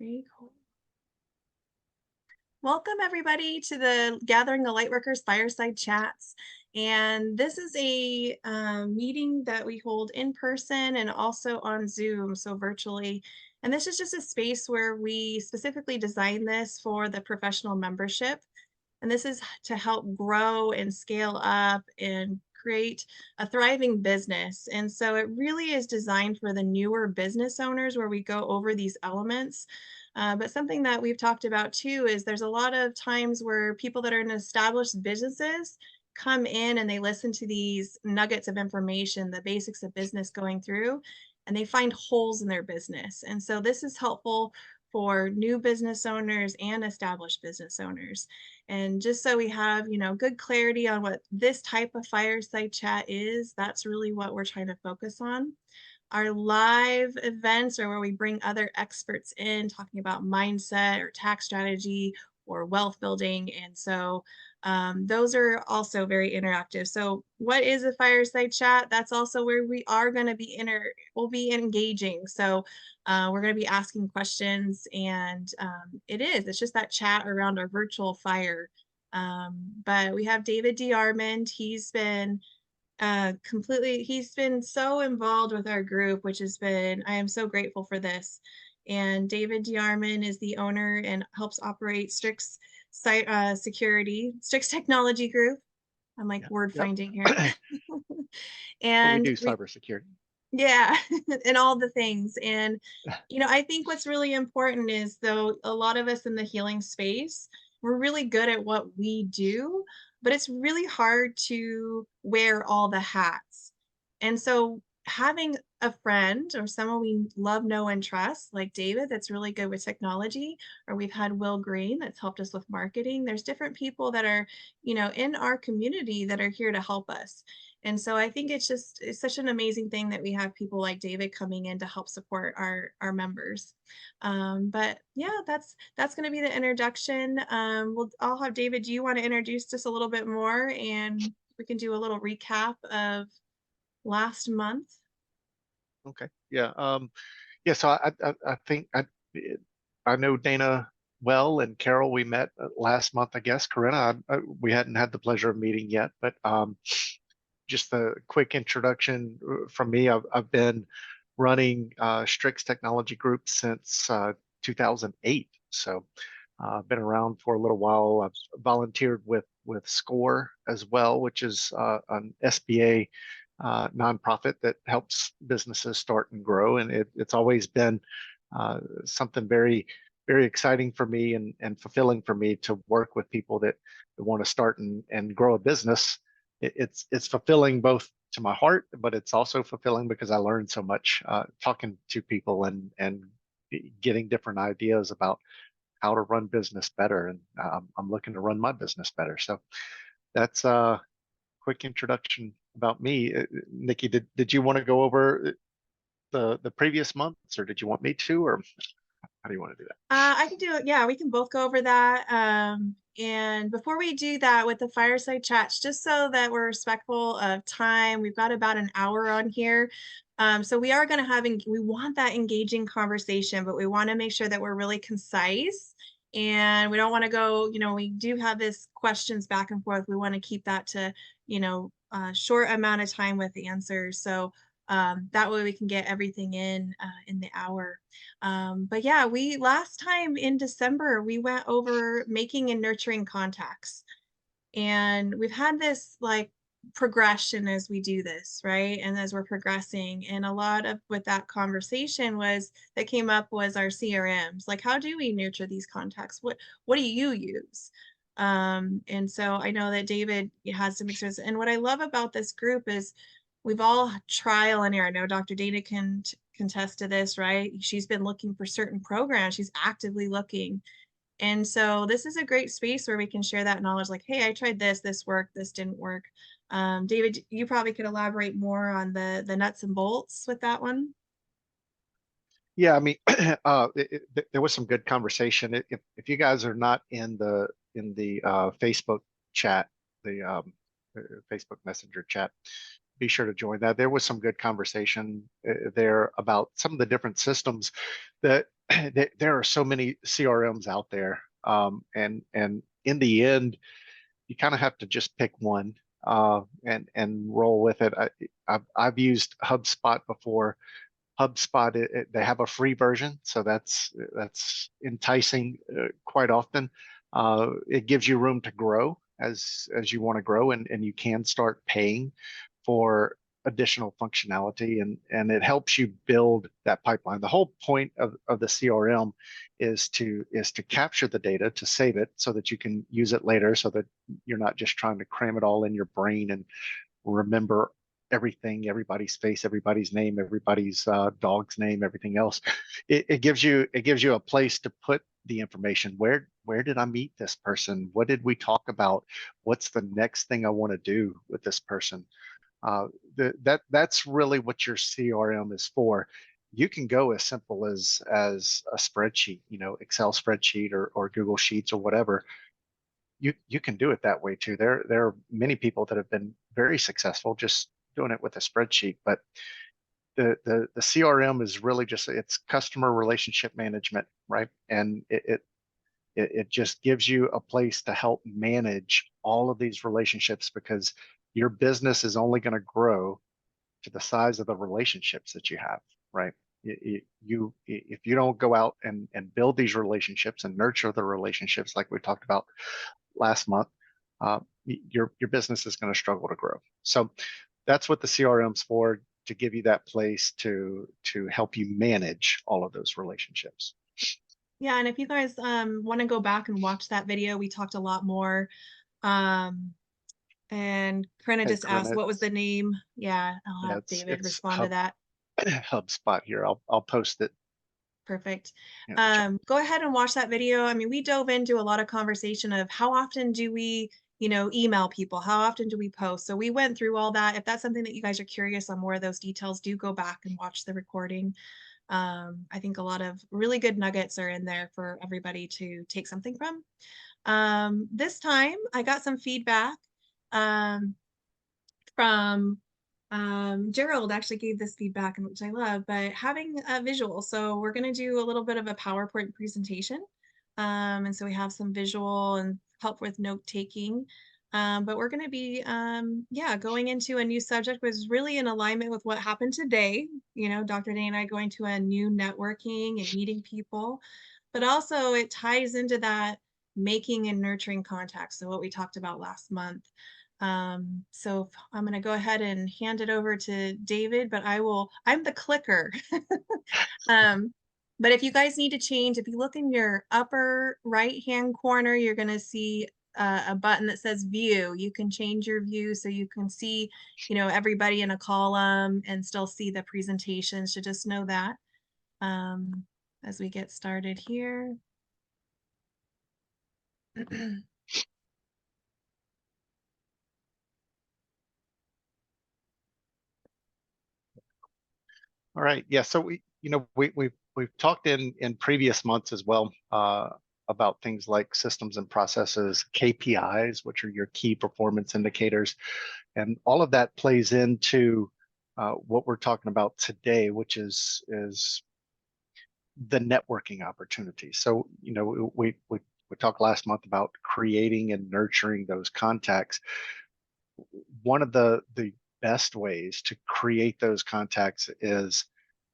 Very cool. Welcome, everybody, to the Gathering the Lightworkers Fireside Chats. And this is a meeting that we hold in person and also on Zoom, so virtually. And this is just a space where we specifically designed this for the professional membership. And this is to help grow and scale up and create a thriving business. And so it really is designed for the newer business owners where we go over these elements. But something that we've talked about too is there's a lot of times where people that are in established businesses come in and they listen to these nuggets of information, the basics of business going through, and they find holes in their business. And so this is helpful for new business owners and established business owners. And just so we have, good clarity on what this type of fireside chat is, that's really what we're trying to focus on. Our live events are where we bring other experts in talking about mindset or tax strategy or wealth building. And so those are also very interactive. So what is a fireside chat? That's also where we are going to be we'll be engaging. So we're going to be asking questions, and it's just that chat around our virtual fire. But we have David DeArmond. He's been so involved with our group, I am so grateful for this. And David DeArmond is the owner and helps operate Strix Strix Technology Group. I'm like word finding here. Well, we And do cybersecurity. yeah, and all the things. And, I think what's really important is, though, a lot of us in the healing space, we're really good at what we do, but it's really hard to wear all the hats. And so having a friend or someone we love, know, and trust, like David, that's really good with technology, or we've had Will Green that's helped us with marketing. There's different people that are, in our community that are here to help us. And so I think it's such an amazing thing that we have people like David coming in to help support our members. But yeah, that's going to be the introduction. I'll have David. Do you want to introduce just a little bit more, and we can do a little recap of last month? Okay. Yeah. Yeah. So I think I know Dana well, and Carol we met last month, I guess. Corinna, we hadn't had the pleasure of meeting yet, but just a quick introduction from me. I've been running Strix Technology Group since 2008. So I've been around for a little while. I've volunteered with SCORE as well, which is an SBA nonprofit that helps businesses start and grow. And it's always been something very, very exciting for me and fulfilling for me to work with people that want to start and grow a business. It's fulfilling both to my heart, but it's also fulfilling because I learned so much talking to people and getting different ideas about how to run business better. And I'm looking to run my business better. So that's a quick introduction about me. Nikki, did you want to go over the previous months, or did you want me to, or how do you want to do that? I can do it. Yeah, we can both go over that. And before we do that with the fireside chats, just so that we're respectful of time, we've got about an hour on here. So we are going to we want that engaging conversation, but we want to make sure that we're really concise, and we don't want to go, we do have this questions back and forth. We want to keep that to, a short amount of time with the answers. So that way we can get everything in the hour. But yeah, we last time in December, we went over making and nurturing contacts. And we've had this like progression as we do this, right? And as we're progressing. And a lot of what that conversation was that came up was our CRMs. Like, how do we nurture these contacts? What do you use? And so I know that David has some experience. And what I love about this group is we've all trial and error. I know Dr. Dana can contest to this, right? She's been looking for certain programs. She's actively looking. And so this is a great space where we can share that knowledge, like, hey, I tried this worked, this didn't work. David, you probably could elaborate more on the nuts and bolts with that one. Yeah, I mean, there was some good conversation. If you guys are not in the Facebook chat, the Facebook Messenger chat, be sure to join that. There was some good conversation there about some of the different systems that, that there are so many CRMs out there, and in the end, you kind of have to just pick one and roll with it. I've used HubSpot before. HubSpot, they have a free version, so that's enticing quite often. It gives you room to grow as you want to grow, and you can start paying for additional functionality, and it helps you build that pipeline. The whole point of the CRM is to capture the data, to save it so that you can use it later, so that you're not just trying to cram it all in your brain and remember everything, everybody's face, everybody's name, everybody's dog's name, everything else. It gives you a place to put the information. Where did I meet this person? What did we talk about? What's the next thing I want to do with this person? Uh, that's really what your CRM is for. You can go as simple as a spreadsheet, Excel spreadsheet or Google Sheets or whatever. You can do it that way too. There are many people that have been very successful just doing it with a spreadsheet. But the CRM is really just, it's customer relationship management, right? And it just gives you a place to help manage all of these relationships, because your business is only going to grow to the size of the relationships that you have, right? If you don't go out and build these relationships and nurture the relationships like we talked about last month, your business is going to struggle to grow. So that's what the CRM's for, to give you that place to help you manage all of those relationships. Yeah, and if you guys want to go back and watch that video, we talked a lot more. Um, and Corinna Hey, just asked, Corinne, what was the name? Yeah, I'll yeah, have it's David it's respond to that. HubSpot here. I'll post it Perfect. in the chat. Go ahead and watch that video. I mean, we dove into a lot of conversation of how often do we, email people? How often do we post? So we went through all that. If that's something that you guys are curious on more of those details, do go back and watch the recording. I think a lot of really good nuggets are in there for everybody to take something from. This time I got some feedback um, from Gerald actually gave this feedback, and which I love, but having a visual. So we're going to do a little bit of a PowerPoint presentation. And so we have some visual and help with note taking. But we're going to be, yeah, going into a new subject, was really in alignment with what happened today. Dr. Day and I going to a new networking and meeting people, but also it ties into that making and nurturing contacts. So what we talked about last month. So I'm going to go ahead and hand it over to David, but I'm the clicker. um, but if you guys need to change, if you look in your upper right hand corner, you're going to see a button that says view. You can change your view so you can see, everybody in a column and still see the presentation. So just know that as we get started here. All right. Yeah. So we've talked in previous months as well, about things like systems and processes, KPIs, which are your key performance indicators, and all of that plays into what we're talking about today, which is the networking opportunity. So we talked last month about creating and nurturing those contacts. One of the best ways to create those contacts is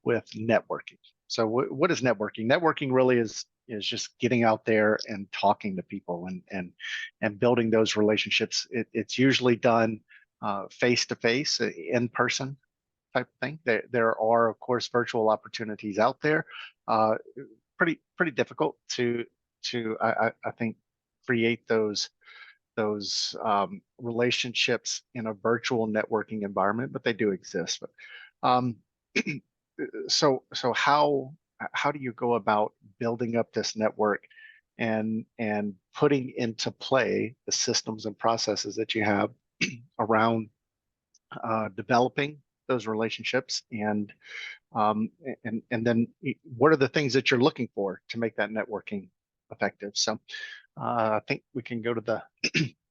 with networking. So what is networking? Networking really is just getting out there and talking to people and building those relationships. It's usually done face to face, in person type of thing. There are of course virtual opportunities out there. Uh, pretty difficult to I think create those relationships in a virtual networking environment, but they do exist. But um, so how do you go about building up this network and putting into play the systems and processes that you have around developing those relationships, and then what are the things that you're looking for to make that networking effective? So I think we can go to the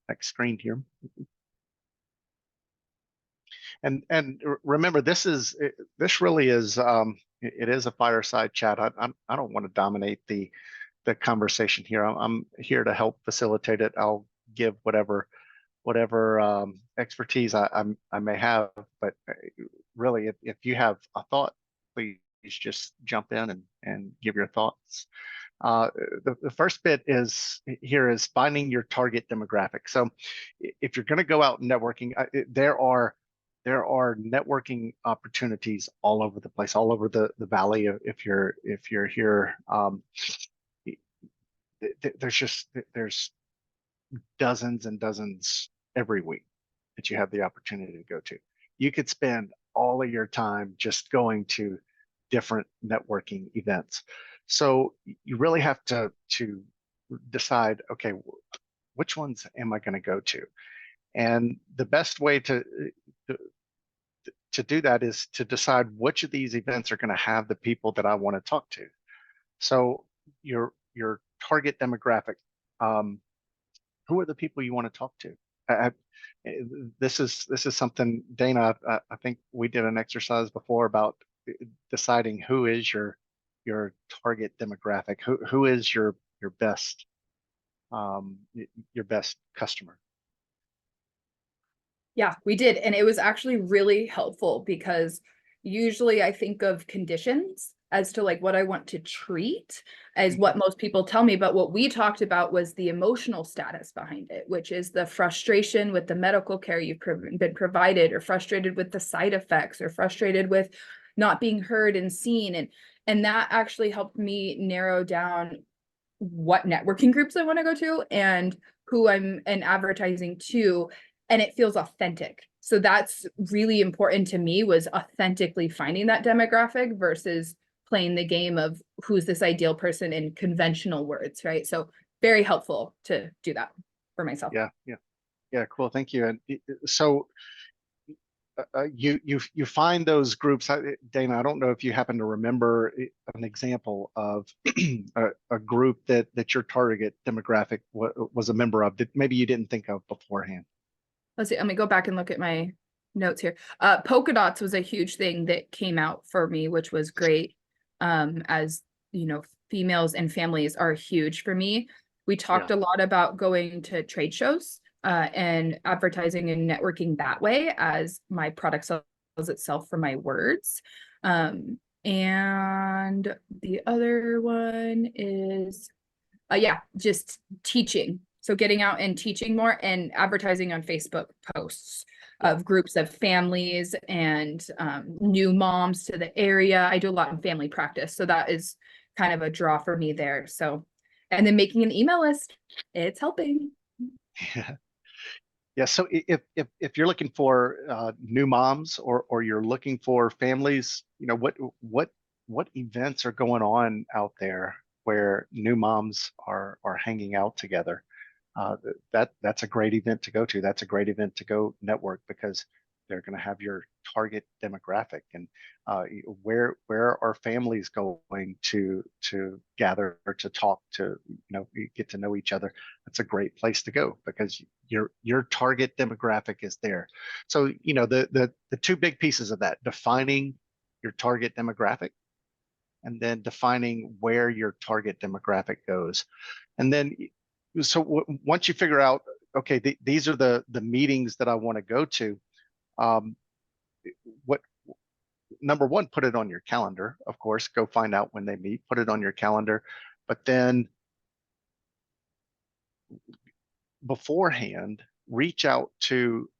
next screen here. Remember, this really is it is a fireside chat. I don't want to dominate the conversation here. I'm here to help facilitate it. I'll give whatever expertise I may have, but really, if you have a thought, please just jump in and give your thoughts. The first bit is here is finding your target demographic. So if you're going to go out networking, there are networking opportunities all over the place, all over the valley. If you're here, there's dozens and dozens every week that you have the opportunity to go to. You could spend all of your time just going to different networking events. So you really have to decide, okay, which ones am I going to go to? And the best way to to do that is to decide which of these events are going to have the people that I want to talk to. So your target demographic, who are the people you want to talk to? I, this is something, Dana. I think we did an exercise before about deciding who is your target demographic. Who is your best your best customer? Yeah, we did. And it was actually really helpful because usually I think of conditions as to like what I want to treat as what most people tell me. But what we talked about was the emotional status behind it, which is the frustration with the medical care you've been provided, or frustrated with the side effects, or frustrated with not being heard and seen. And that actually helped me narrow down what networking groups I want to go to and who I'm an advertising to, and it feels authentic. So that's really important to me, was authentically finding that demographic versus playing the game of who's this ideal person in conventional words, right? So very helpful to do that for myself. Yeah, cool. Thank you. And so you find those groups. Dana, I don't know if you happen to remember an example of a group that your target demographic was a member of that maybe you didn't think of beforehand. Let's see, let me go back and look at my notes here. Polka dots was a huge thing that came out for me, which was great. As you know, females and families are huge for me. We talked Yeah. a lot about going to trade shows and advertising and networking that way as my product sells itself for my words. And the other one is yeah, just teaching. So getting out and teaching more and advertising on Facebook posts of groups of families and new moms to the area. I do a lot in family practice. So that is kind of a draw for me there. So, and then making an email list, it's helping. Yeah. Yeah. So if you're looking for new moms, or you're looking for families, what events are going on out there where new moms are hanging out together? That's a great event to go to. That's a great event to go network, because they're going to have your target demographic. And where are families going to gather or to talk to, get to know each other? That's a great place to go, because your target demographic is there. So the two big pieces of that: defining your target demographic, and then defining where your target demographic goes. And then, so once you figure out, okay, these are the meetings that I want to go to, um, what number one, put it on your calendar. Of course, go find out when they meet, put it on your calendar. But then beforehand, reach out to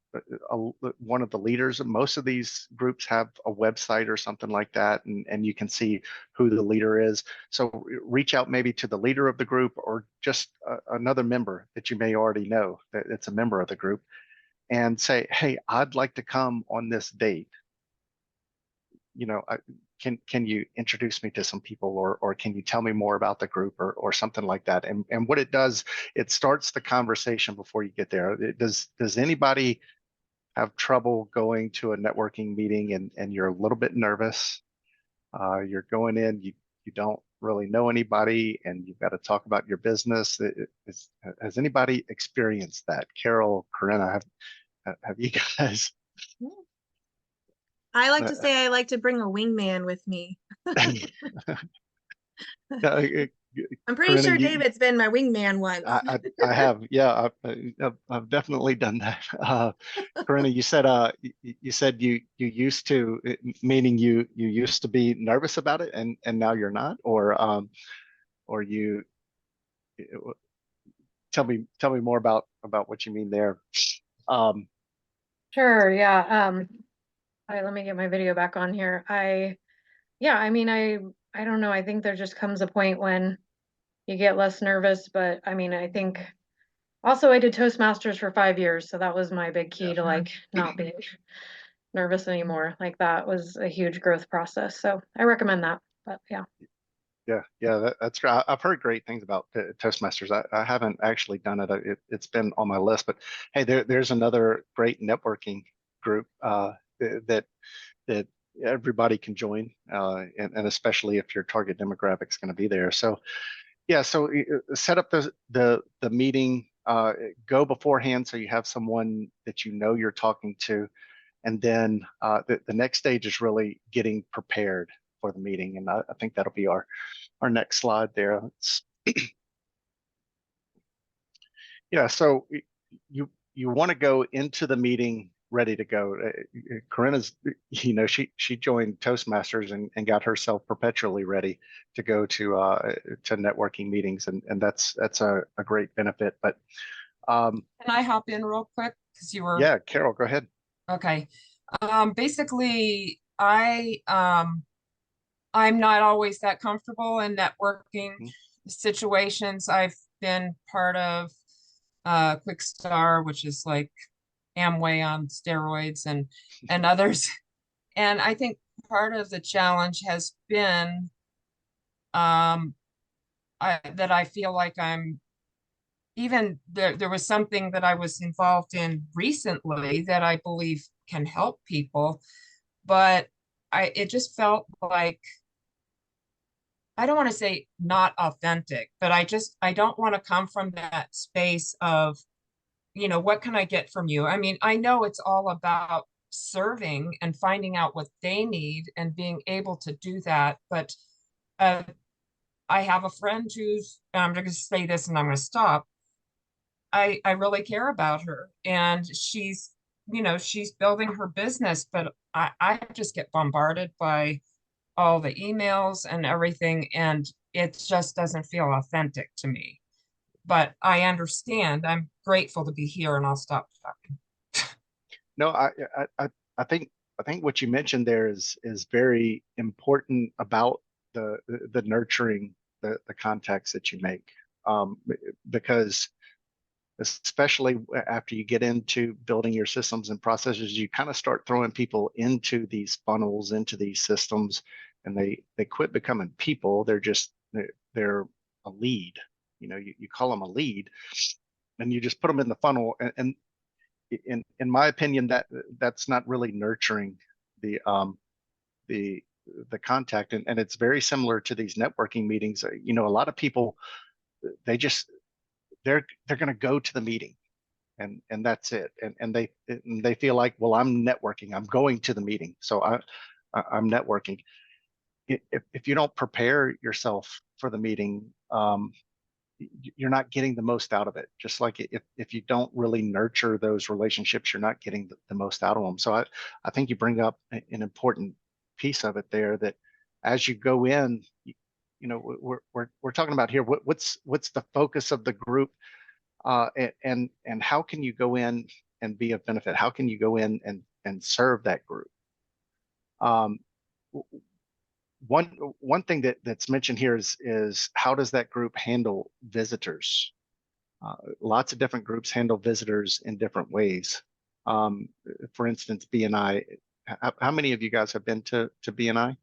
one of the leaders. Most of these groups have a website or something like that, and you can see who the leader is. So reach out maybe to the leader of the group, or just another member that you may already know that's a member of the group, and say, hey, I'd like to come on this date. Can you introduce me to some people, or can you tell me more about the group, or something like that? And what it does, it starts the conversation before you get there. Does anybody have trouble going to a networking meeting, and you're a little bit nervous? You're going in, you don't really know anybody, and you've got to talk about your business. Has anybody experienced that? Carol, Corinna, have you guys? I like to say I like to bring a wingman with me. Uh, I'm pretty Corinna, sure you, David's been my wingman once. I have, yeah, I've definitely done that. Corinna, you said, you said you used to, meaning you used to be nervous about it, and now you're not, or you tell me more about what you mean there. Um, Sure, yeah. All right, let me get my video back on here. Yeah, I mean, I don't know. I think there just comes a point when you get less nervous, but I mean, I think also I did Toastmasters for 5 years, so that was my big key yeah, to like not being nervous anymore. Like that was a huge growth process. So I recommend that. But yeah. yeah, that's great. I've heard great things about Toastmasters. I haven't actually done it. It's been on my list, but hey, there's another great networking group that that everybody can join, and especially if your target demographic is going to be there. So yeah, so set up the meeting. Go beforehand so you have someone that you know you're talking to, and then the next stage is really getting prepared for the meeting. And I think that'll be our next slide there. Yeah, so you want to go into the meeting ready to go. Corinna's, she joined Toastmasters and got herself perpetually ready to go to networking meetings, and that's a great benefit. But Can I hop in real quick? Because you were yeah, Carol, go ahead. okay. Basically, I'm not always that comfortable in networking Mhm. situations. I've been part of Quick Star, which is like Amway on steroids, and others. And I think part of the challenge has been that I feel like I'm even there was something that I was involved in recently that I believe can help people, but it just felt like I don't want to say not authentic, but I don't want to come from that space of, what can I get from you? I mean, I know it's all about serving and finding out what they need and being able to do that, but uh, I have a friend who's, I'm going to say this and I'm going to stop. I really care about her, and she's building her business, but I just get bombarded by all the emails and everything, and it just doesn't feel authentic to me. But I understand. I'm grateful to be here, and I'll stop talking. No, I I think what you mentioned there is very important about the nurturing the contacts that you make, because especially after you get into building your systems and processes, you kind of start throwing people into these funnels, into these systems, and they quit becoming people. They're a lead. You call them a lead, and you just put them in the funnel. And in my opinion, that's not really nurturing the the the contact. And it's very similar to these networking meetings. A lot of people, they just they're going to go to the meeting, and that's it, and they feel like, well, I'm networking, I'm going to the meeting, so I'm networking. If you don't prepare yourself for the meeting, you're not getting the most out of it. Just like if you don't really nurture those relationships, you're not getting the most out of them. So I think you bring up an important piece of it there, that as you go in, we're talking about here, what's the focus of the group, and how can you go in and be of benefit? How can you go in and serve that group? Um, one thing that's mentioned here is how does that group handle visitors? Lots of different groups handle visitors in different ways. For instance, BNI. How many of you guys have been to BNI?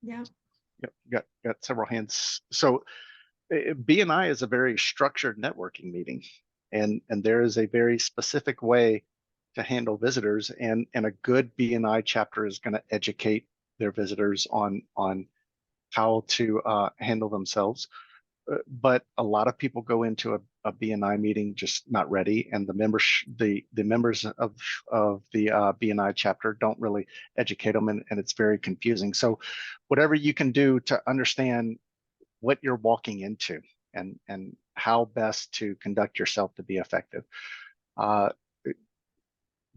Yeah. Yep, got several hands. So BNI is a very structured networking meeting, and there is a very specific way to handle visitors, and a good BNI chapter is going to educate their visitors on how to handle themselves. but a lot of people go into a BNI meeting just not ready, and the members of the BNI chapter don't really educate them, and it's very confusing. So, whatever you can do to understand what you're walking into and how best to conduct yourself to be effective. Uh,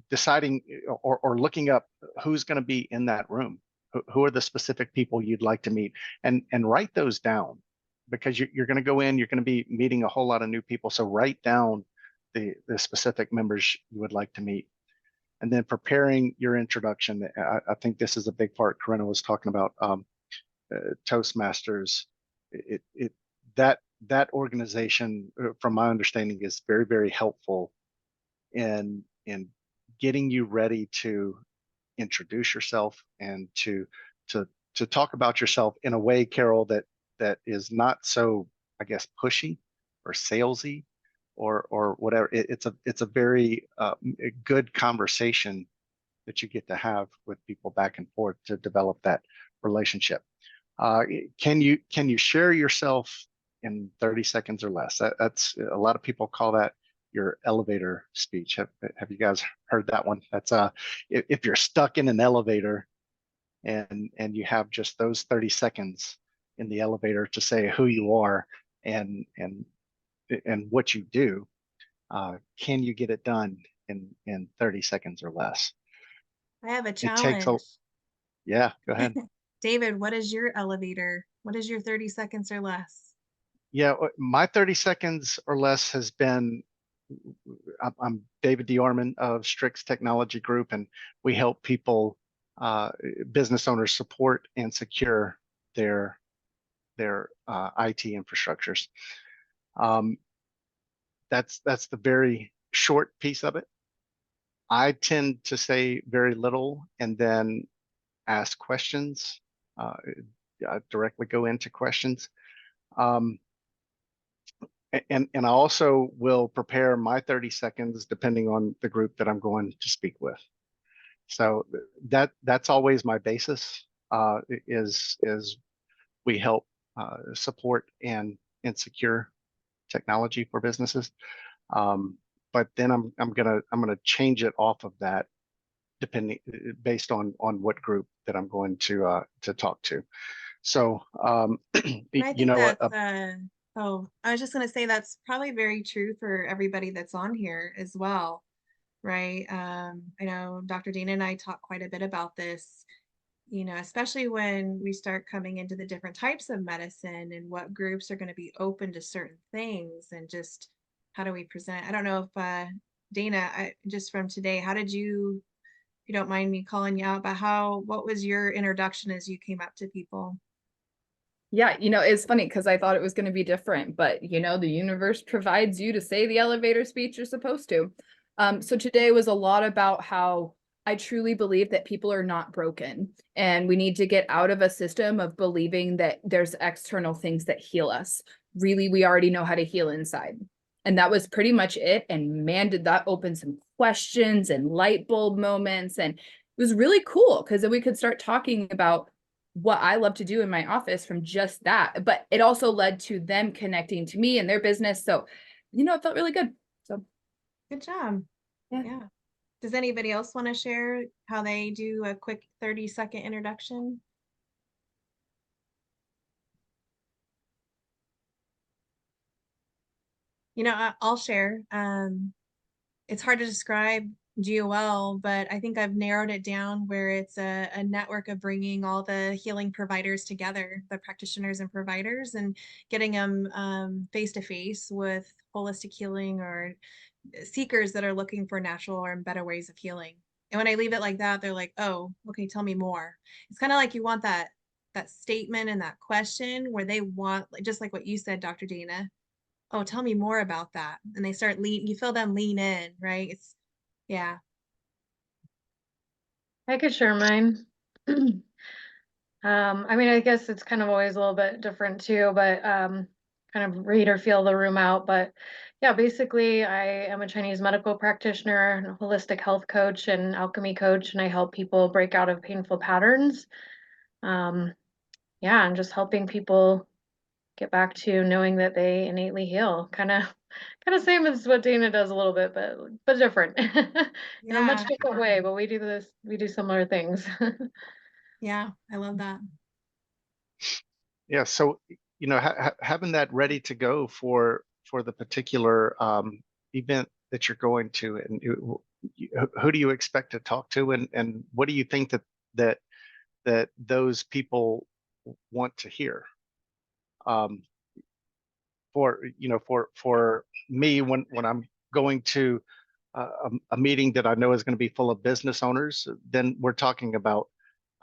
Deciding or looking up who's going to be in that room, who are the specific people you'd like to meet, and write those down, because you're going to go in, you're going to be meeting a whole lot of new people. So write down the specific members you would like to meet, and then preparing your introduction. I think this is a big part. Corinna was talking about Toastmasters. It that organization, from my understanding, is very, very helpful in getting you ready to introduce yourself and to to talk about yourself in a way, Carol, that is not so, I guess, pushy or salesy or whatever. It's a very good conversation that you get to have with people back and forth to develop that relationship. Uh, can you share yourself in 30 seconds or less? That's a lot of people call that your elevator speech. Have you guys heard that one? That's if you're stuck in an elevator and you have just those 30 seconds in the elevator to say who you are and what you do, can you get it done in 30 seconds or less? I have a It takes a challenge. Yeah, go ahead. David, what is your elevator? What is your 30 seconds or less? Yeah, my 30 seconds or less has been, I'm David DeArmond of Strix Technology Group, and we help people, business owners, support and secure their IT infrastructures. Um, that's the very short piece of it. I tend to say very little and then ask questions, uh, directly go into questions. Um, and I also will prepare my 30 seconds depending on the group that I'm going to speak with. So that's always my basis, is we help support and secure technology for businesses. But then I'm gonna change it off of that depending based on what group that I'm going to talk to. So And I you think know, that's oh, I was just gonna say that's probably very true for everybody that's on here as well, right? I know Dr. Dana and I talk quite a bit about this, especially when we start coming into the different types of medicine and what groups are going to be open to certain things and just how do we present. I don't know if Dana, just from today, how did you, if you don't mind me calling you out, but what was your introduction as you came up to people? Yeah, it's funny because I thought it was going to be different, but the universe provides you to say the elevator speech you're supposed to. So today was a lot about how I truly believe that people are not broken, and we need to get out of a system of believing that there's external things that heal us. Really, we already know how to heal inside. And that was pretty much it. And man, did that open some questions and light bulb moments. And it was really cool because then we could start talking about what I love to do in my office from just that. But it also led to them connecting to me and their business. So, it felt really good. So, Good job. yeah. Yeah. Does anybody else want to share how they do a quick 30-second introduction? I'll share. It's hard to describe GOL, but I think I've narrowed it down where it's a network of bringing all the healing providers together, the practitioners and providers, and getting them face to face with holistic healing or seekers that are looking for natural or better ways of healing. And when I leave it like that, they're like, "Oh, okay, tell me more." It's kind of like you want that statement and that question where they want, just like what you said, Dr. Dana. Oh, tell me more about that. And they start you feel them lean in, right? Yeah. I could share mine. I mean, I guess it's kind of always a little bit different too, but kind of read or feel the room out. But yeah, basically, I am a Chinese medical practitioner, and a holistic health coach, and alchemy coach, and I help people break out of painful patterns. Yeah, and just helping people get back to knowing that they innately heal. Kind of same as what Dana does a little bit, but different. In a much Yeah. different way, but we do similar things. Yeah. I love that. Yeah. So, having that ready to go for the particular event that you're going to, and who do you expect to talk to, and what do you think that those people want to hear? Um, for me, when I'm going to a meeting that I know is going to be full of business owners, then we're talking about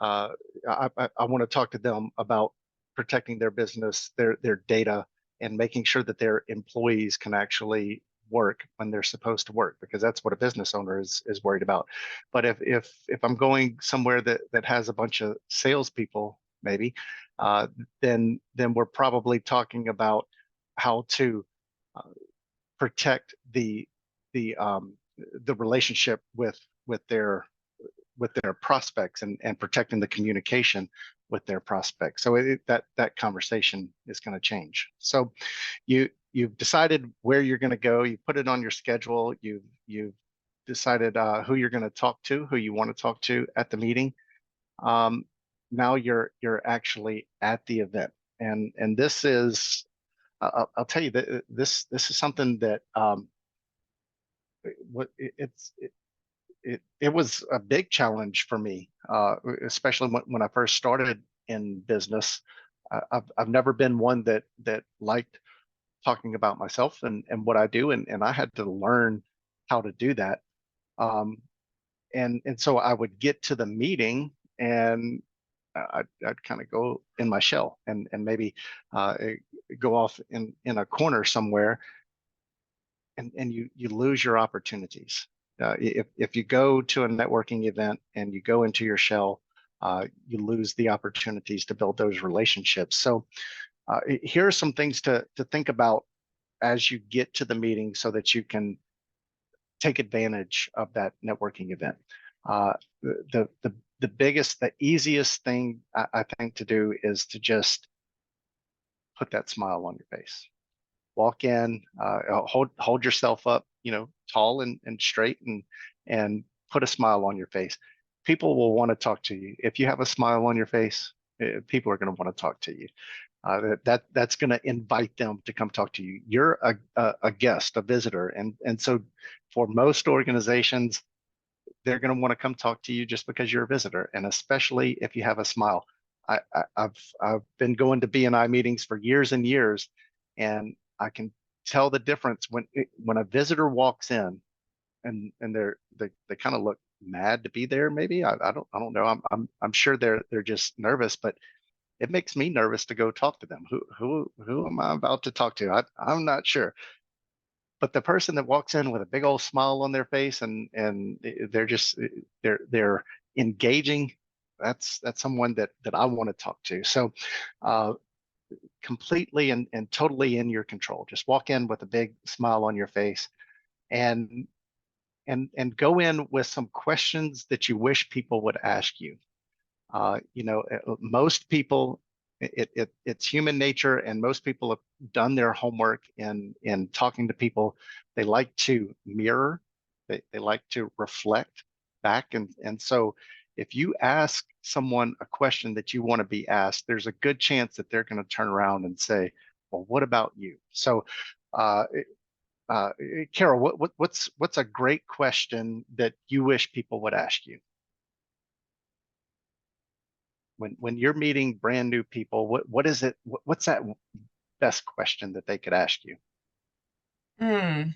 uh, I want to talk to them about protecting their business, their data, and making sure that their employees can actually work when they're supposed to work, because that's what a business owner is worried about. But if I'm going somewhere that has a bunch of salespeople, maybe, uh, then we're probably talking about how to uh, protect the relationship with their prospects, and protecting the communication with their prospects. So that conversation is going to change. So you've decided where you're going to go. You put it on your schedule. You've decided who you're going to talk to, who you want to talk to at the meeting. Now you're actually at the event, and this is I'll tell you that this is something that what it was a big challenge for me, especially when I first started in business. I've never been one that liked talking about myself and what I do, and I had to learn how to do that. Um, and so I would get to the meeting, and I'd kind of go in my shell, and maybe go off in a corner somewhere, and you lose your opportunities. If you go to a networking event and you go into your shell, you lose the opportunities to build those relationships. So here are some things to think about as you get to the meeting, so that you can take advantage of that networking event. Uh, the biggest, the easiest thing I think to do is to just put that smile on your face. Walk in, hold yourself up, tall and straight, and put a smile on your face. People will want to talk to you if you have a smile on your face. People are going to want to talk to you. That's going to invite them to come talk to you. You're a guest, a visitor, and so for most organizations, they're going to want to come talk to you just because you're a visitor, and especially if you have a smile. I've been going to BNI meetings for years and years, and I can tell the difference when a visitor walks in, and they kind of look mad to be there. Maybe I don't know. I'm sure they're just nervous, but it makes me nervous to go talk to them. Who am I about to talk to? I'm not sure. But the person that walks in with a big old smile on their face, and they're just they're engaging, that's someone that I want to talk to. So uh, completely and totally in your control. Just walk in with a big smile on your face, and go in with some questions that you wish people would ask you. Most people, it's human nature, and most people have done their homework in talking to people. They like to mirror, they like to reflect back, and so if you ask someone a question that you want to be asked, there's a good chance that they're going to turn around and say, "Well, what about you?" So, uh, uh, Carol, what's a great question that you wish people would ask you? When you're meeting brand new people, what is it? What's that best question that they could ask you? Hmm.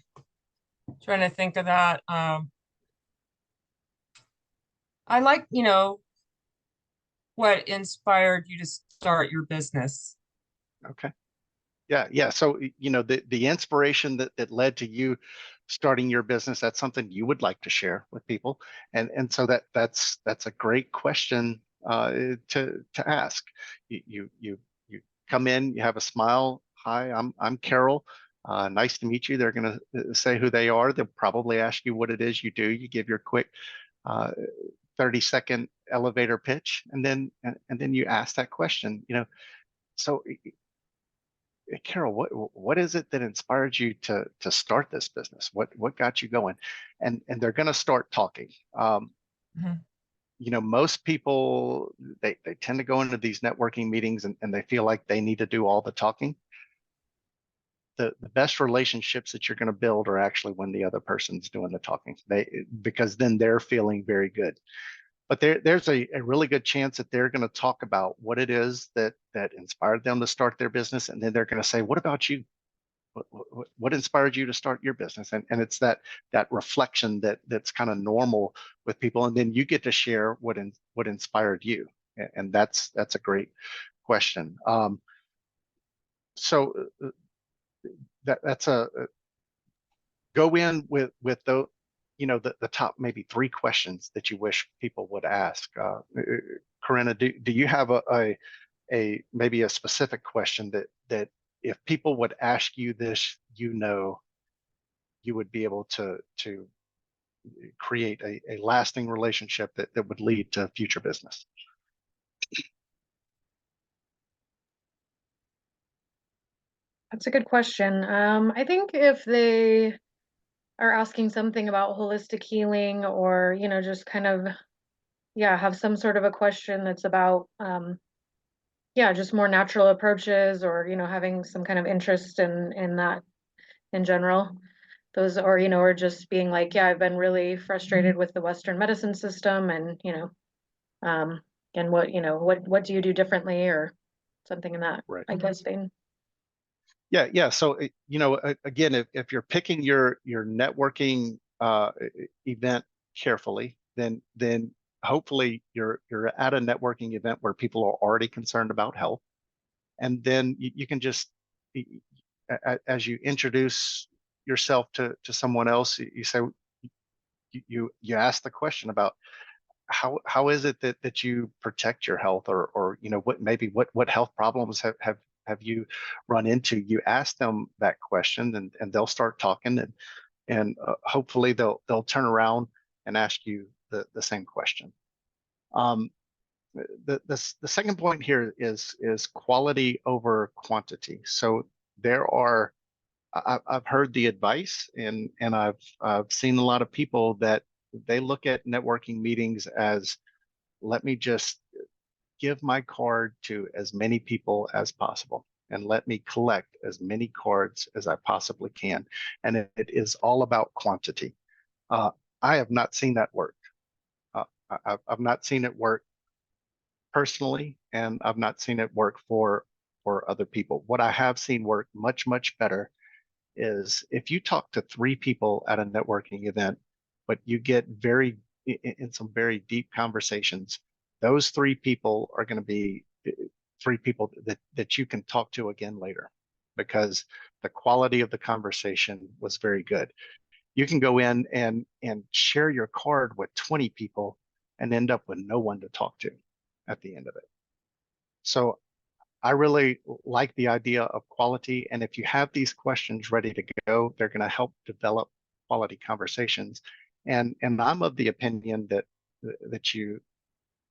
Trying to think of that. I like, what inspired you to start your business. Okay. Yeah. So, the inspiration that led to you starting your business, that's something you would like to share with people. And so that's a great question to ask. You come in, you have a smile. Hi, I'm Carol. Nice to meet you. They're going to say who they are. They'll probably ask you what it is you do. You give your quick uh, 30-second elevator pitch, and then you ask that question. So Carol, what is it that inspired you to start this business? What got you going? And they're going to start talking. Mhm. You know, most people, they tend to go into these networking meetings and they feel like they need to do all the talking. The best relationships that you're going to build are actually when the other person's doing the talking. Because then they're feeling very good. But there's a really good chance that they're going to talk about what it is that inspired them to start their business, and then they're going to say, "What about you? What inspired you to start your business?" And it's that reflection that's kind of normal with people, and then you get to share what inspired you, and that's a great question. So that's a go in with the the top maybe three questions that you wish people would ask. Corinna, do you have a maybe a specific question that if people would ask you this, you would be able to create a lasting relationship that would lead to future business? That's a good question. I think if they are asking something about holistic healing, or, just kind of, yeah, have some sort of a question that's about, yeah, just more natural approaches, or, having some kind of interest in that in general. Those, or, or just being like, yeah, I've been really frustrated with the Western medicine system, and, um, and what do you do differently, or something in that, Right. I guess, vein. Yeah. So, again, if you're picking your networking event carefully, then hopefully you're at a networking event where people are already concerned about health, and then you can just, as you introduce yourself to someone else, you say, you ask the question about how is it that you protect your health, or what health problems have you run into. You ask them that question, and they'll start talking, and hopefully they'll turn around and ask you the same question. um, the second point here is quality over quantity. So I've heard the advice, and I've seen a lot of people that they look at networking meetings as, let me just give my card to as many people as possible, and let me collect as many cards as I possibly can. And it is all about quantity. Uh, I have not seen that work. I've not seen it work personally, and I've not seen it work for other people. What I have seen work much better is if you talk to three people at a networking event, but you get in some very deep conversations, those three people are going to be three people that you can talk to again later, because the quality of the conversation was very good. You can go in and share your card with 20 people and end up with no one to talk to at the end of it. So I really like the idea of quality. And if you have these questions ready to go, they're going to help develop quality conversations. And I'm of the opinion that you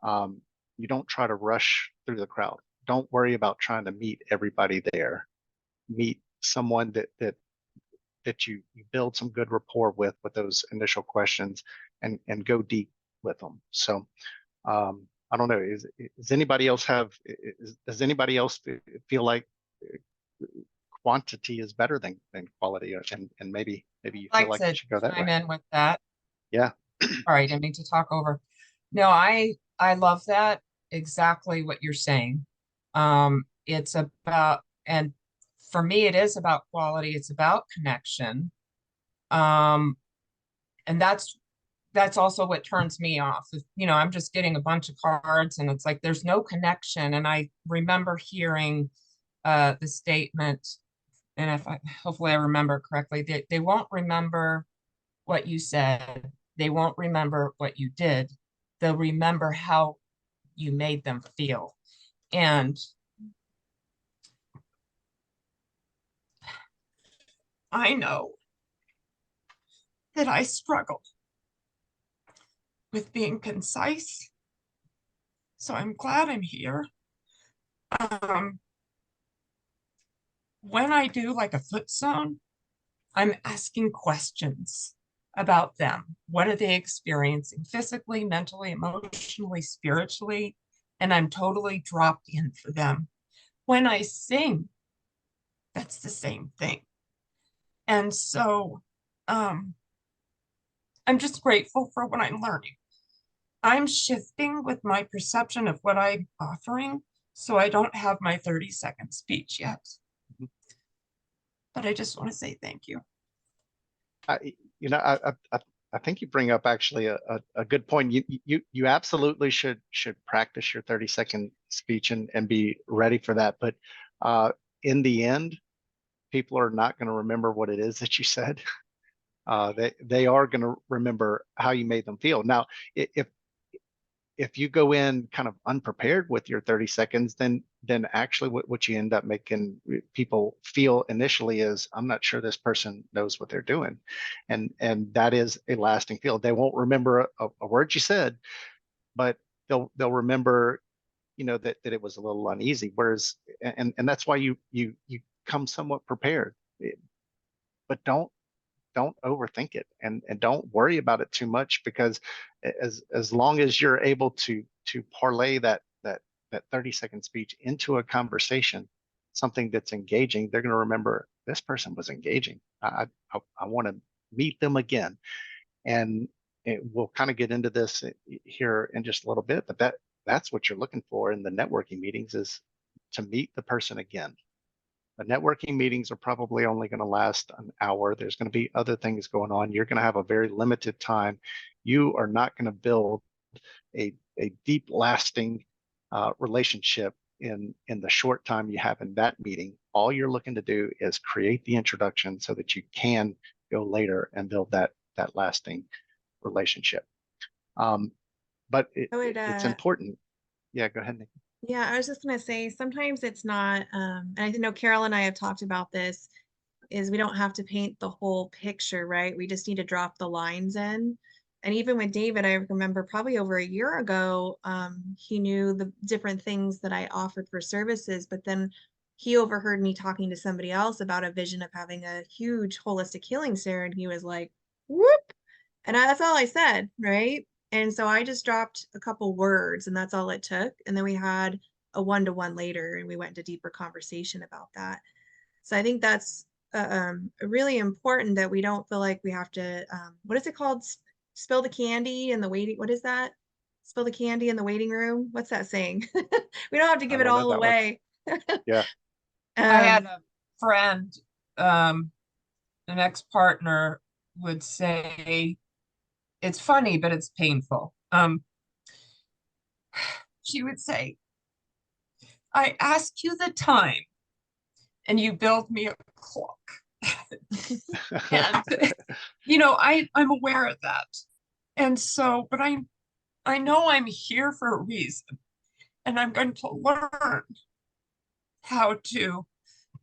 don't try to rush through the crowd. Don't worry about trying to meet everybody there. Meet someone that you build some good rapport with those initial questions, and go deep with them. So I don't know. Does anybody else does anybody else feel like quantity is better than quality, and maybe you I'd feel like like it to should go that chime way? in with that. Yeah. Sorry, I didn't mean to talk over. No, I love that, exactly what you're saying. It's about, and for me, it is about quality. It's about connection. Um, and that's also what turns me off. I'm just getting a bunch of cards, and it's like there's no connection. And I remember hearing the statement, and hopefully I remember correctly, they won't remember what you said. They won't remember what you did. They'll remember how you made them feel. And I know that I struggle with being concise. So I'm glad I'm here. Um, when I do like a foot zone, I'm asking questions about them. What are they experiencing physically, mentally, emotionally, spiritually? And I'm totally dropped in for them. When I sing, that's the same thing. And so I'm just grateful for what I'm learning. I'm shifting with my perception of what I'm offering, so I don't have my 30-second speech yet. Mhm. But I just want to say thank you. You know, I think you bring up actually a good point. You absolutely should practice your 30-second speech and be ready for that. But in the end, people are not going to remember what it is that you said. They are going to remember how you made them feel. Now, if you go in kind of unprepared with your 30 seconds, then actually what you end up making people feel initially is, I'm not sure this person knows what they're doing. And that is a lasting feel. They won't remember a word you said, but they'll remember, that it was a little uneasy. Whereas, and that's why you come somewhat prepared. But don't overthink it, and don't worry about it too much, because as long as you're able to parlay that 30-second speech into a conversation, something that's engaging, they're going to remember this person was engaging. I want to meet them again. And we'll kind of get into this here in just a little bit, but that's what you're looking for in the networking meetings, is to meet the person again. The networking meetings are probably only going to last an hour. There's going to be other things going on. You're going to have a very limited time. You are not going to build a deep, lasting relationship in the short time you have in that meeting. All you're looking to do is create the introduction so that you can go later and build that lasting relationship. But it's important. Yeah, go ahead, Nick. Yeah, I was just gonna say, sometimes it's not, and I know Carol and I have talked about this, is we don't have to paint the whole picture, right? We just need to drop the lines in. And even with David, I remember probably over a year ago, he knew the different things that I offered for services, but then he overheard me talking to somebody else about a vision of having a huge holistic healing center, and he was like, whoop. And that's all I said, right? And so I just dropped a couple words, and that's all it took. And then we had a one-to-one later, and we went into deeper conversation about that. So I think that's really important, that we don't feel like we have to, what is it called? Spill the candy in the waiting. What is that? Spill the candy in the waiting room. What's that saying? We don't have to I give it don't know all that one. away. Yeah. I had Um, a friend, an ex-partner would say, it's funny, but it's painful. She would say, I ask you the time and you build me a clock. And I'm aware of that. And so, but I know I'm here for a reason, and I'm going to learn how to,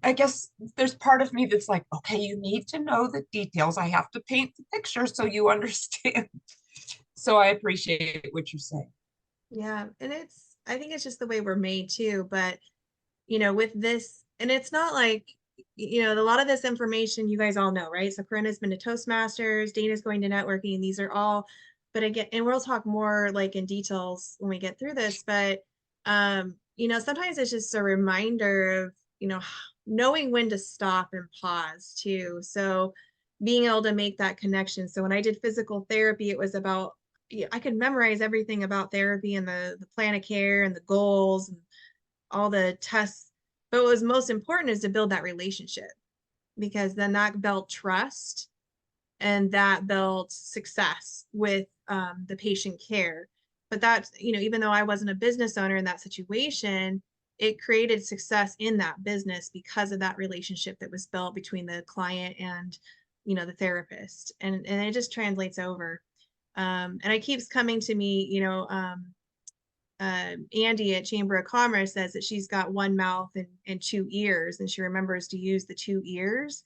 I guess there's part of me that's like, okay, you need to know the details. I have to paint the picture so you understand. So I appreciate what you're saying. yeah, and I think it's just the way we're made too. But with this, and it's not like, a lot of this information you guys all know, right? So Corinna's been to Toastmasters, Dana's going to networking, these are all, but again, and we'll talk more like in details when we get through this, but sometimes it's just a reminder of, knowing when to stop and pause too. So being able to make that connection. So when I did physical therapy, it was about, I could memorize everything about therapy and the plan of care and the goals and all the tests. But what was most important is to build that relationship, because then that built trust and that built success with the patient care. But that's, even though I wasn't a business owner in that situation, it created success in that business because of that relationship that was built between the client and, the therapist. And it just translates over. And it keeps coming to me, Andy at Chamber of Commerce says that she's got one mouth and two ears, and she remembers to use the two ears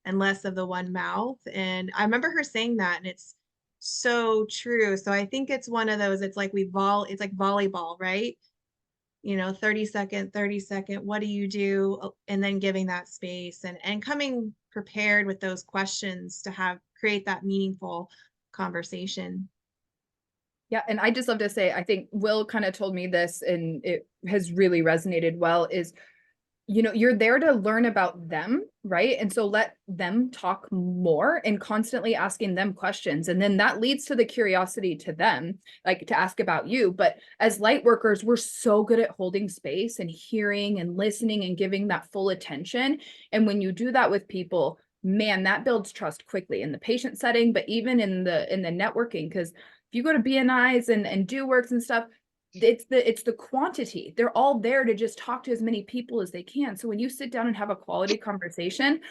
and less of the one mouth. And I remember her saying that, and it's so true. So I think it's one of those, it's like it's like volleyball, right? 30 second, what do you do? And then giving that space and coming prepared with those questions to create that meaningful conversation. Yeah, and I just love to say, I think Will kind of told me this and it has really resonated well, is you're there to learn about them, right? And so let them talk more and constantly asking them questions. And then that leads to the curiosity to them, like to ask about you. But as light workers, we're so good at holding space and hearing and listening and giving that full attention. And when you do that with people, man, that builds trust quickly in the patient setting, but even in the networking, because if you go to BNIs and do works and stuff, it's the quantity. They're all there to just talk to as many people as they can. So when you sit down and have a quality conversation,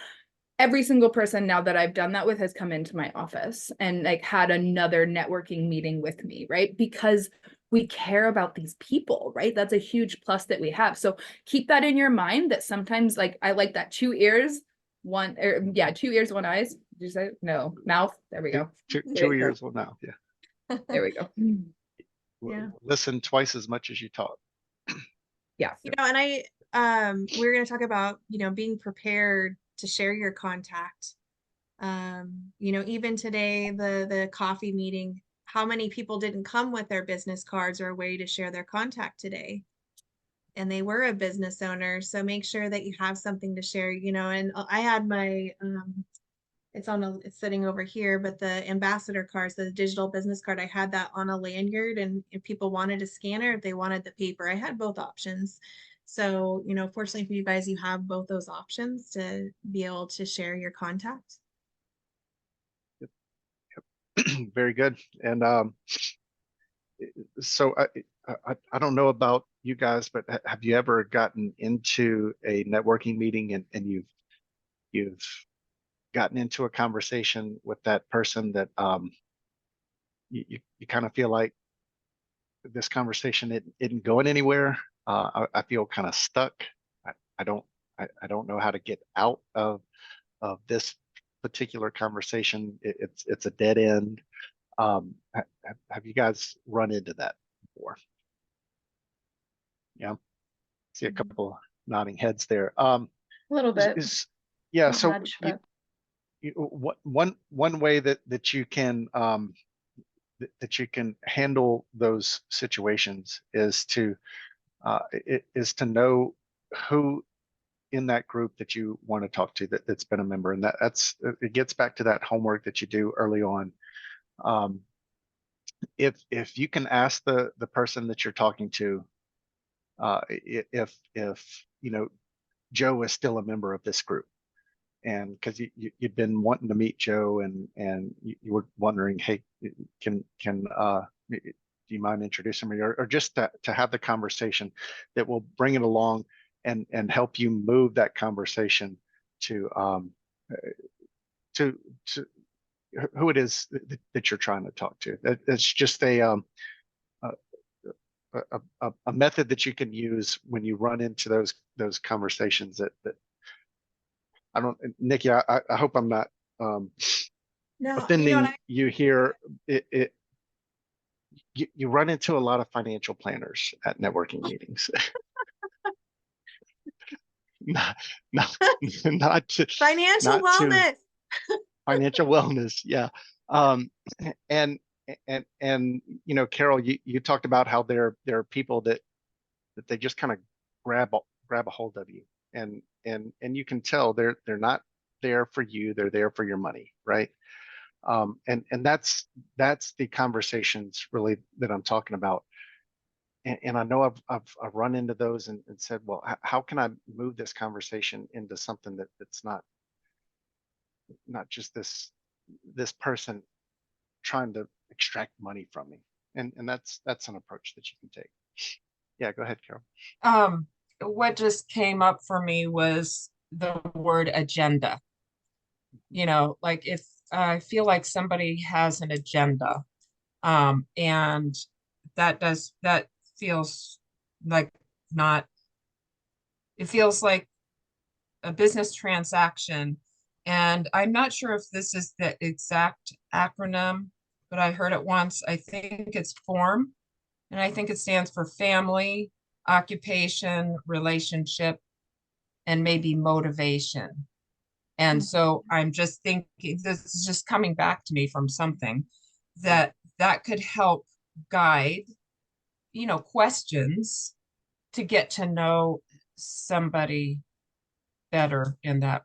every single person now that I've done that with has come into my office and like had another networking meeting with me, right? Because we care about these people, right? That's a huge plus that we have. So keep that in your mind, that sometimes, like, I like that 2 ears, 2 ears, 1 eyes. Did you say no mouth? There we go. Two ears, well, now, yeah. There we go. Yeah. Listen twice as much as you talk. Yeah. And we're going to talk about, being prepared to share your contact. Even today, the coffee meeting, how many people didn't come with their business cards or a way to share their contact today? And they were a business owner. So make sure that you have something to share, and I had my, it's sitting over here, but the ambassador cards, the digital business card, I had that on a lanyard, and if people wanted a scanner, if they wanted the paper, I had both options. So, fortunately for you guys, you have both those options to be able to share your contact. Yep. Very good. And so I don't know about you guys, but have you ever gotten into a networking meeting and you've gotten into a conversation with that person that you kind of feel like this conversation isn't going anywhere? I feel kind of stuck. I don't know how to get out of this particular conversation. It's a dead end. Have you guys run into that before? Yeah, see a couple nodding heads there. A little bit. Yeah. Not So much, but one way that you can that you can handle those situations is to know who in that group that you want to talk to that's been a member, and it gets back to that homework that you do early on. If you can ask the person that you're talking to, if Joe is still a member of this group, and because you'd been wanting to meet Joe, and you were wondering, hey, can do you mind introducing me, or just to have the conversation that will bring it along and help you move that conversation to who it is that you're trying to talk to. It's just a method that you can use when you run into those conversations that I don't, Nikki, I hope I'm not No, offending you here. You run into a lot of financial planners at networking meetings. not financial wellness. Financial wellness, yeah. And Carol, you talked about how there are people that they just kind of grab a hold of you, and you can tell they're not there for you, they're there for your money, right? And that's the conversations really that I'm talking about. And I know I've run into those and said, well, how can I move this conversation into something that's not just this person trying to extract money from me, and that's an approach that you can take. Yeah, go ahead, Carol. What just came up for me was the word agenda. Like if I feel like somebody has an agenda, and that feels like not, it feels like a business transaction. And I'm not sure if this is the exact acronym, but I heard it once. I think it's FORM, and I think it stands for family, occupation, relationship, and maybe motivation. And so Mhm. I'm just thinking, this is just coming back to me from something that that could help guide, questions to get to know somebody better in that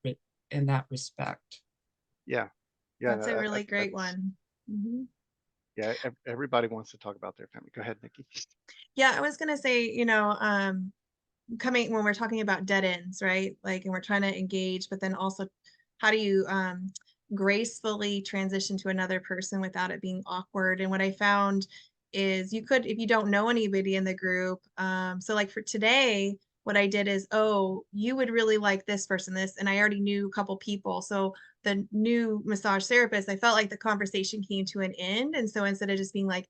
respect. Yeah, That's a yeah, really great one. Mhm. yeah. Everybody wants to talk about their family. Go ahead, Nikki. Yeah, I was gonna say, coming when we're talking about dead ends, right? Like, and we're trying to engage, but then also how do you gracefully transition to another person without it being awkward? And what I found is you could, if you don't know anybody in the group, so like for today, what I did is, oh, you would really like this person, this, and I already knew a couple people. So the new massage therapist, I felt like the conversation came to an end. And so instead of just being like,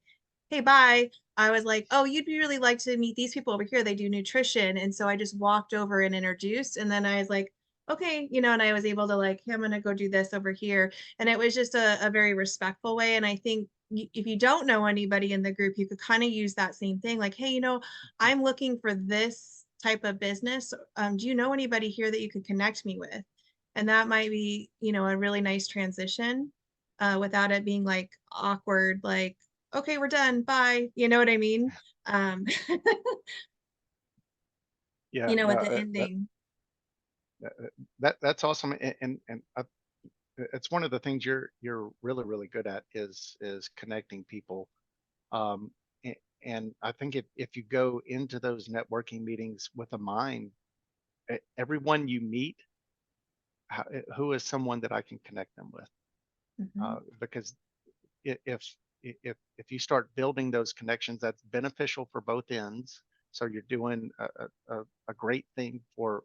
hey, bye, I was like, oh, you'd be really like to meet these people over here. They do nutrition. And so I just walked over and introduced. And then I was like, okay, and I was able to like, hey, I'm going to go do this over here. And it was just a very respectful way. And I think if you don't know anybody in the group, you could kind of use that same thing. Like, hey, I'm looking for this type of business. Do you know anybody here that you could connect me with? And that might be, a really nice transition without it being like awkward, like, okay, we're done. Bye. You know what I mean? Um, Yeah, with no, the ending. that's awesome, and it's one of the things you're really good at is connecting people. Um, and I think if you go into those networking meetings with a mind, everyone you meet, who is someone that I can connect them with, Mhm. because if if you start building those connections, that's beneficial for both ends. So you're doing a great thing for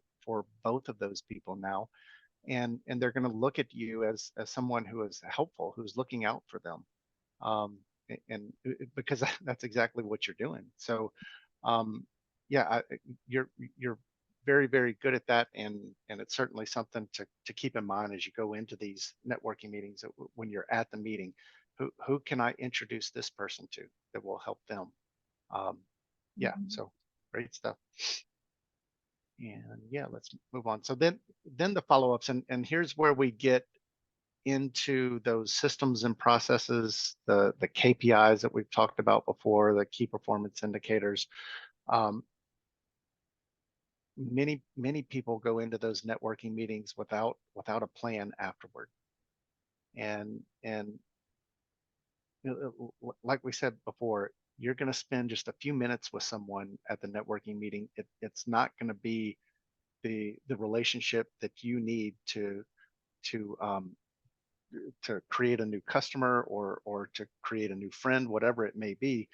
both of those people now, and they're going to look at you as someone who is helpful, who's looking out for them, um, and because that's exactly what you're doing. So um, yeah, you're very good at that, and it's certainly something to keep in mind as you go into these networking meetings. When you're at the meeting, who can I introduce this person to that will help them? Um, yeah, Mhm. so great stuff. And yeah, let's move on. So then the follow-ups, and here's where we get into those systems and processes, the KPIs that we've talked about before, the key performance indicators. Um, many people go into those networking meetings without a plan afterward, and like we said before, you're going to spend just a few minutes with someone at the networking meeting. It's not going to be the relationship that you need to um, to create a new customer or to create a new friend, whatever it may be.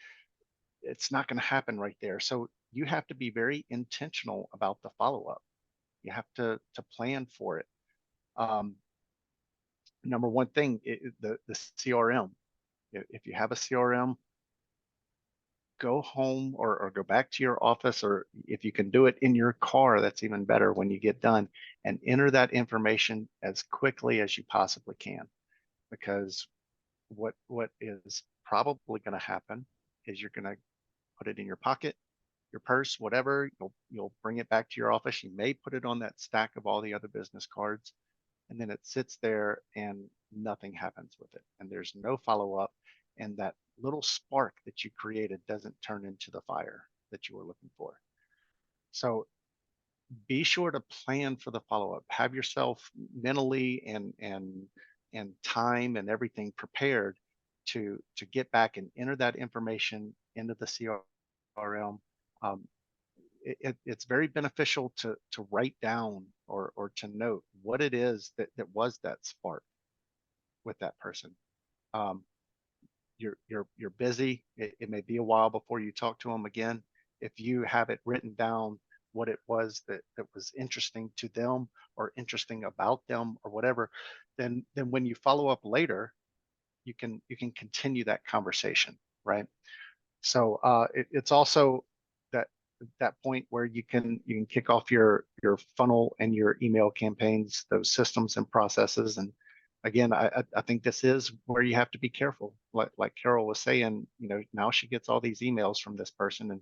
It's not going to happen right there. So you have to be very intentional about the follow up. You have to plan for it. Um, Number one thing, the CRM. If you have a CRM, go home or go back to your office, or if you can do it in your car, that's even better when you get done, and enter that information as quickly as you possibly can. Because what is probably going to happen is you're going to put it in your pocket, your purse, whatever. You'll bring it back to your office. You may put it on that stack of all the other business cards, and then it sits there and nothing happens with it, and there's no follow up, and that little spark that you created doesn't turn into the fire that you were looking for. So be sure to plan for the follow up. Have yourself mentally and time and everything prepared to get back and enter that information into the CRM. Um, it's very beneficial to write down or to note what it is that was that spark with that person. Um, you're busy. It may be a while before you talk to them again. If you have it written down what it was that was interesting to them or interesting about them or whatever, then when you follow up later, you can continue that conversation, right? So it's also that that point where you can kick off your funnel and your email campaigns, those systems and processes. And again, I think this is where you have to be careful. Like Carol was saying, now she gets all these emails from this person, and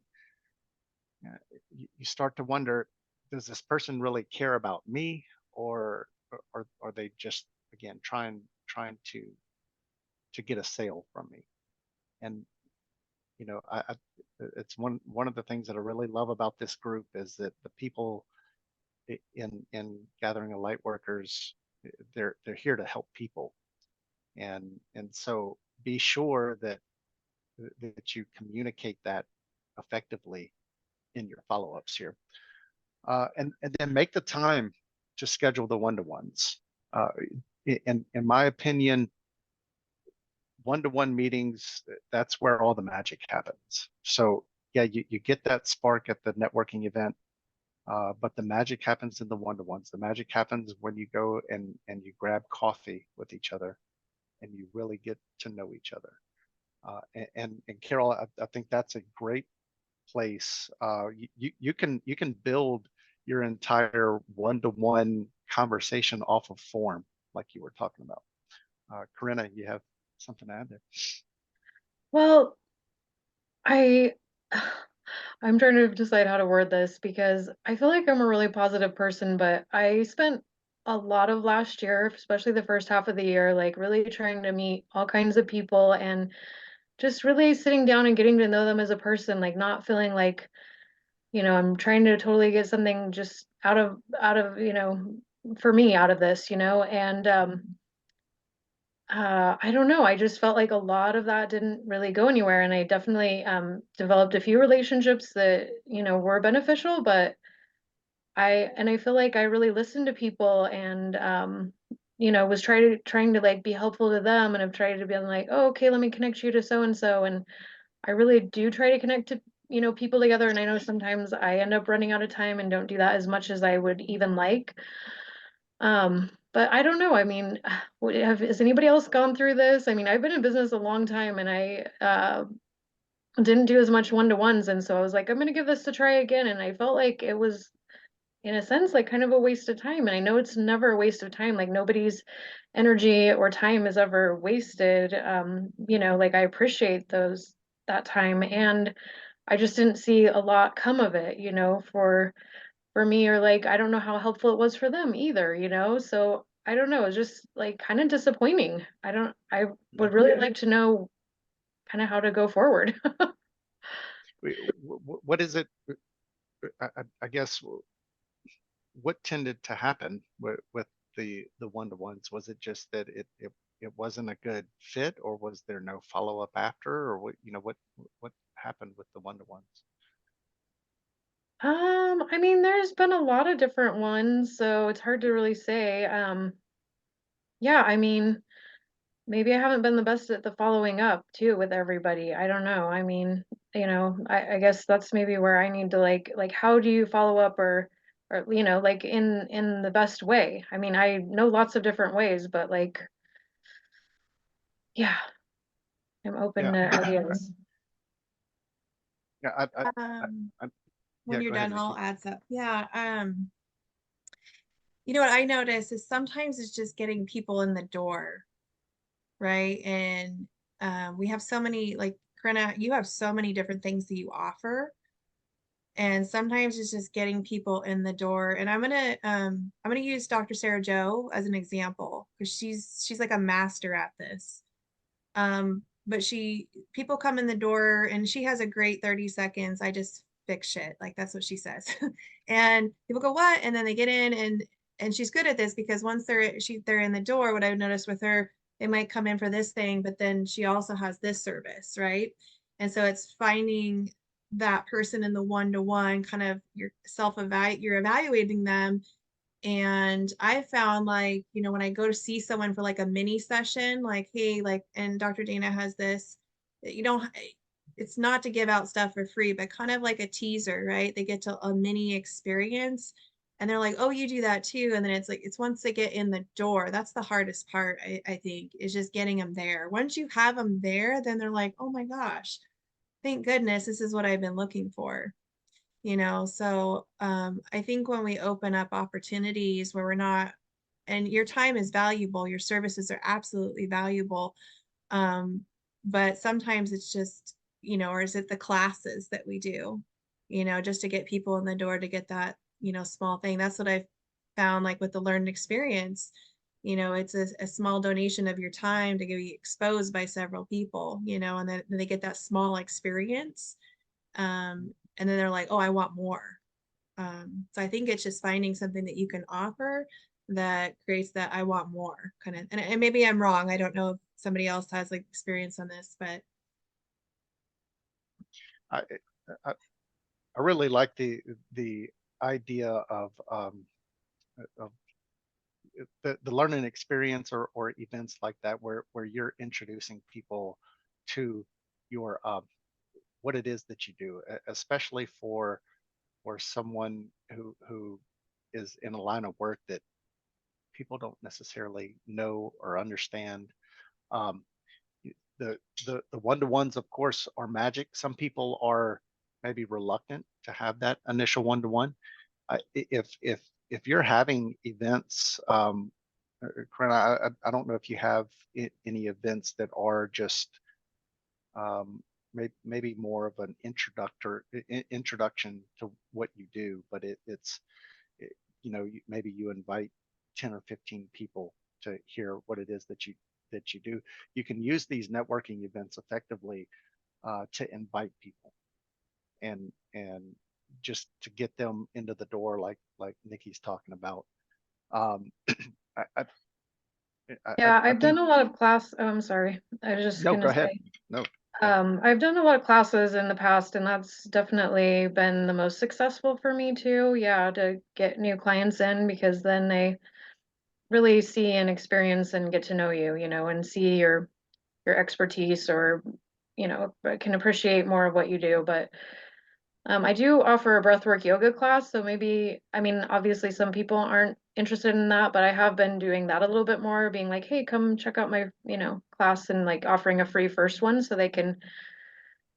you start to wonder, does this person really care about me, or are they just, again, trying to get a sale from me? And it's one of the things that I really love about this group is that the people in Gathering of Lightworkers, they're here to help people, and so be sure that you communicate that effectively in your follow-ups here, and then make the time to schedule the one-to-ones. In my opinion, one-to-one meetings, that's where all the magic happens. So yeah, you get that spark at the networking event, but the magic happens in the one-to-ones. The magic happens when you go and you grab coffee with each other and you really get to know each other. And Carol, I think that's a great place. You can build your entire one-to-one conversation off of form, like you were talking about. Corinna, you have something to add there? Well, I I'm trying to decide how to word this because I feel like I'm a really positive person, but I spent a lot of last year, especially the first half of the year, like really trying to meet all kinds of people and just really sitting down and getting to know them as a person, like not feeling like, I'm trying to totally get something just out of, for me out of this, and I don't know. I just felt like a lot of that didn't really go anywhere. And I definitely developed a few relationships that, were beneficial, but I feel like I really listened to people and, was trying to like be helpful to them. And I've tried to be like, oh, okay, let me connect you to so and so. And I really do try to connect to, people together. And I know sometimes I end up running out of time and don't do that as much as I would even like. But I don't know. I mean, has anybody else gone through this? I mean, I've been in business a long time and I didn't do as much one-to-ones. And so I was like, I'm going to give this a try again. And I felt like it was, in a sense, like kind of a waste of time. And I know it's never a waste of time. Like nobody's energy or time is ever wasted. Like I appreciate that time. And I just didn't see a lot come of it, for me, or like I don't know how helpful it was for them either, so I don't know, it's just like kind of disappointing. I Yeah. would really like to know kind of how to go forward. What is it? I guess what tended to happen with the one-to-ones? Was it just that it wasn't a good fit, or was there no follow-up after, or what happened with the one-to-ones? I mean, there's been a lot of different ones, so it's hard to really say. Yeah, I mean, maybe I haven't been the best at the following up too with everybody. I don't know. I mean, I guess that's maybe where I need to like how do you follow up or like in the best way. I mean, I know lots of different ways, but like yeah, I'm open Yeah, to ideas. yeah, Um, I when yeah. you're Go ahead, done, I'll Vicky. add some. Yeah. What I notice is sometimes it's just getting people in the door, right? And we have so many, like Corinna, you have so many different things that you offer. And sometimes it's just getting people in the door. And I'm gonna use Dr. Sarah Joe as an example because she's like a master at this. But people come in the door and she has a great 30 seconds. I just fix shit. Like that's what she says. And people go, what? And then they get in and she's good at this because once they're in the door, what I've noticed with her, they might come in for this thing, but then she also has this service, right? And so it's finding that person in the one-to-one kind of you're evaluating them. And I found like, when I go to see someone for like a mini session, like, hey, like, and Dr. Dana has this, you don't, it's not to give out stuff for free, but kind of like a teaser, right? They get to a mini experience and they're like, oh, you do that too. And then it's like, it's once they get in the door, that's the hardest part, I think, is just getting them there. Once you have them there, then they're like, oh my gosh, thank goodness, this is what I've been looking for. So I think when we open up opportunities where we're not, and your time is valuable, your services are absolutely valuable, um, but sometimes it's just, or is it the classes that we do? just to get people in the door to get that, small thing. That's what I've found, like with the learned experience. It's a small donation of your time to get you exposed by several people, and then they get that small experience. And then they're like, oh, I want more. So I think it's just finding something that you can offer that creates that I want more kind of, and maybe I'm wrong. I don't know if somebody else has like experience on this, but I, I, I really like the idea of the learning experience or events like that where you're introducing people to your what it is that you do, especially for someone who is in a line of work that people don't necessarily know or understand. Um, the one-to-ones, of course, are magic. Some people are maybe reluctant to have that initial one-to-one. If you're having events, Corinna, I don't know if you have any events that are just maybe more of an introduction to what you do, but it's maybe you invite 10 or 15 people to hear what it is that you do. You can use these networking events effectively to invite people and just to get them into the door, like Nikki's talking about. I, I, Yeah, I I've done think. a lot of class. Oh, I'm sorry. I was just No, gonna go ahead. say, No. I've done a lot of classes in the past, and that's definitely been the most successful for me too. Yeah, to get new clients in, because then they really see and experience and get to know you, and see your expertise, or, can appreciate more of what you do. But I do offer a breathwork yoga class, so maybe, I mean, obviously some people aren't interested in that, but I have been doing that a little bit more, being like, hey, come check out my, class, and like offering a free first one so they can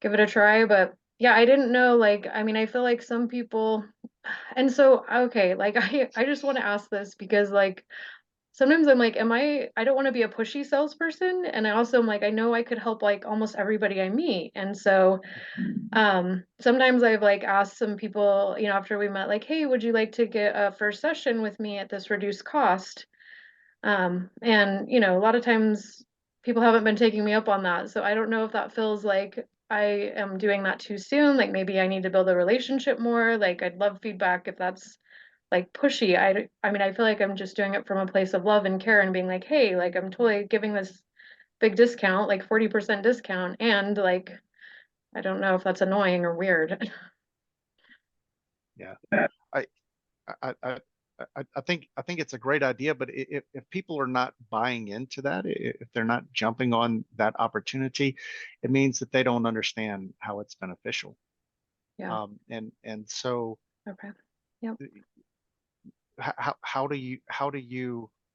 give it a try. But yeah, I didn't know, like, I mean, I feel like some people, and so, okay, like I just want to ask this because like sometimes I'm like, I don't want to be a pushy salesperson. And I also am like, I know I could help like almost everybody I meet. And so sometimes I've like asked some people, after we met, like, hey, would you like to get a first session with me at this reduced cost? And a lot of times people haven't been taking me up on that. So I don't know if that feels like I am doing that too soon. Like maybe I need to build a relationship more. Like I'd love feedback if that's like pushy. I mean, I feel like I'm just doing it from a place of love and care and being like, hey, like I'm totally giving this big discount, like 40% discount. And like, I don't know if that's annoying or weird. Yeah. I, I, I, I think it's a great idea, but if people are not buying into that, if they're not jumping on that opportunity, it means that they don't understand how it's beneficial. Yeah. And so Okay. Yep.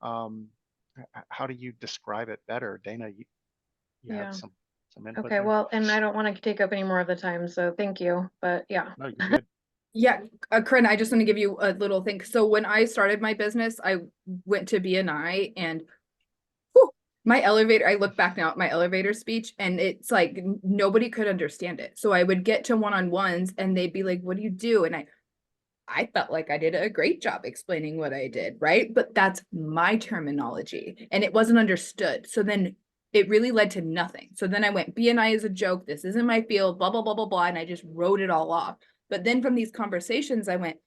um, how do you describe it better, Dana? You have Yeah. some input Okay. there. Well, and I don't want to take up any more of the time, so thank you. But yeah. No, you're good. Yeah, Corinne, I just want to give you a little thing. So when I started my business, I went to BNI and whew, my elevator, I look back now at my elevator speech and it's like nobody could understand it. So I would get to one-on-ones and they'd be like, what do you do? And I felt like I did a great job explaining what I did, right? But that's my terminology and it wasn't understood. So then it really led to nothing. So then I went, BNI is a joke. This isn't my field, blah, blah, blah, blah, blah. And I just wrote it all off. But then from these conversations, I went,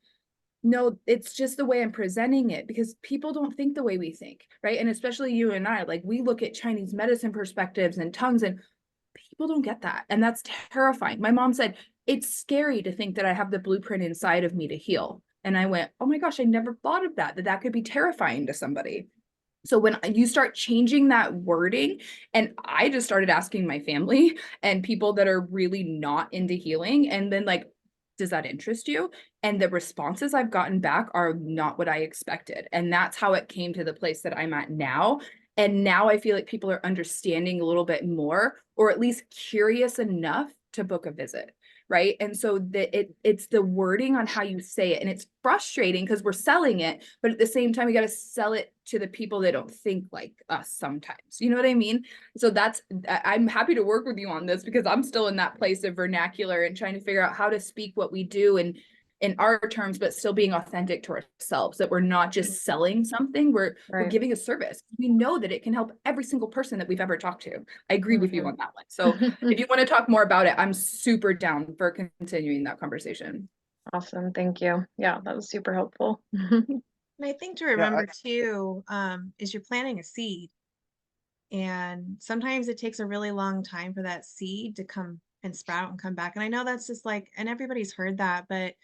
no, it's just the way I'm presenting it because people don't think the way we think, right? And especially you and I, like we look at Chinese medicine perspectives and tongues and people don't get that. And that's terrifying. My mom said, it's scary to think that I have the blueprint inside of me to heal. And I went, oh my gosh, I never thought of that could be terrifying to somebody. So when you start changing that wording, and I just started asking my family and people that are really not into healing, and then like, does that interest you? And the responses I've gotten back are not what I expected. And that's how it came to the place that I'm at now. And now I feel like people are understanding a little bit more, or at least curious enough to book a visit. right? And so it's the wording on how you say it, and it's frustrating because we're selling it, but at the same time, we got to sell it to the people that don't think like us sometimes. You know what I mean? So I'm happy to work with you on this because I'm still in that place of vernacular and trying to figure out how to speak what we do and in our terms, but still being authentic to ourselves, that we're not just selling something, we're giving a service. We know that it can help every single person that we've ever talked to. I agree with you on that one. So if you want to talk more about it, I'm super down for continuing that conversation. Awesome. Thank you. Yeah, that was super helpful. And I think to remember too, is you're planting a seed. And sometimes it takes a really long time for that seed to come and sprout and come back. And I know that's just like, and everybody's heard that, but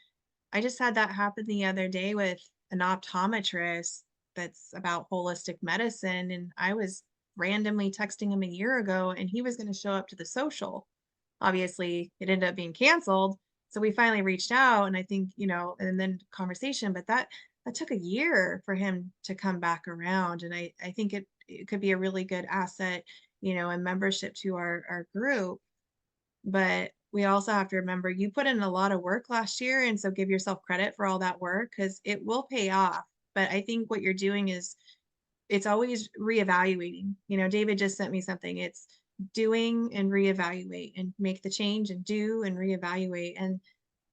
I just had that happen the other day with an optometrist that's about holistic medicine. And I was randomly texting him a year ago and he was going to show up to the social. Obviously, it ended up being canceled. So we finally reached out and I think, and then conversation, but that took a year for him to come back around. And I think it could be a really good asset, and membership to our group. But we also have to remember you put in a lot of work last year. And so give yourself credit for all that work because it will pay off. But I think what you're doing is it's always reevaluating. David just sent me something. It's doing and reevaluate and make the change and do and reevaluate. And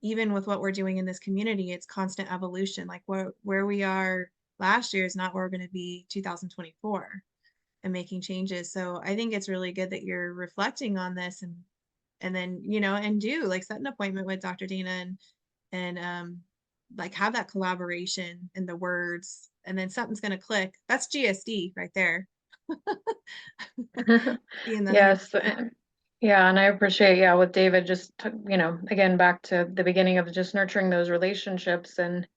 even with what we're doing in this community, it's constant evolution. Like where we are last year is not where we're going to be 2024 and making changes. So I think it's really good that you're reflecting on this and then, and do like set an appointment with Dr. Dana and like have that collaboration in the words and then something's going to click. That's GSD right there. Yes. Yeah. And I appreciate, with David, just, again, back to the beginning of just nurturing those relationships. And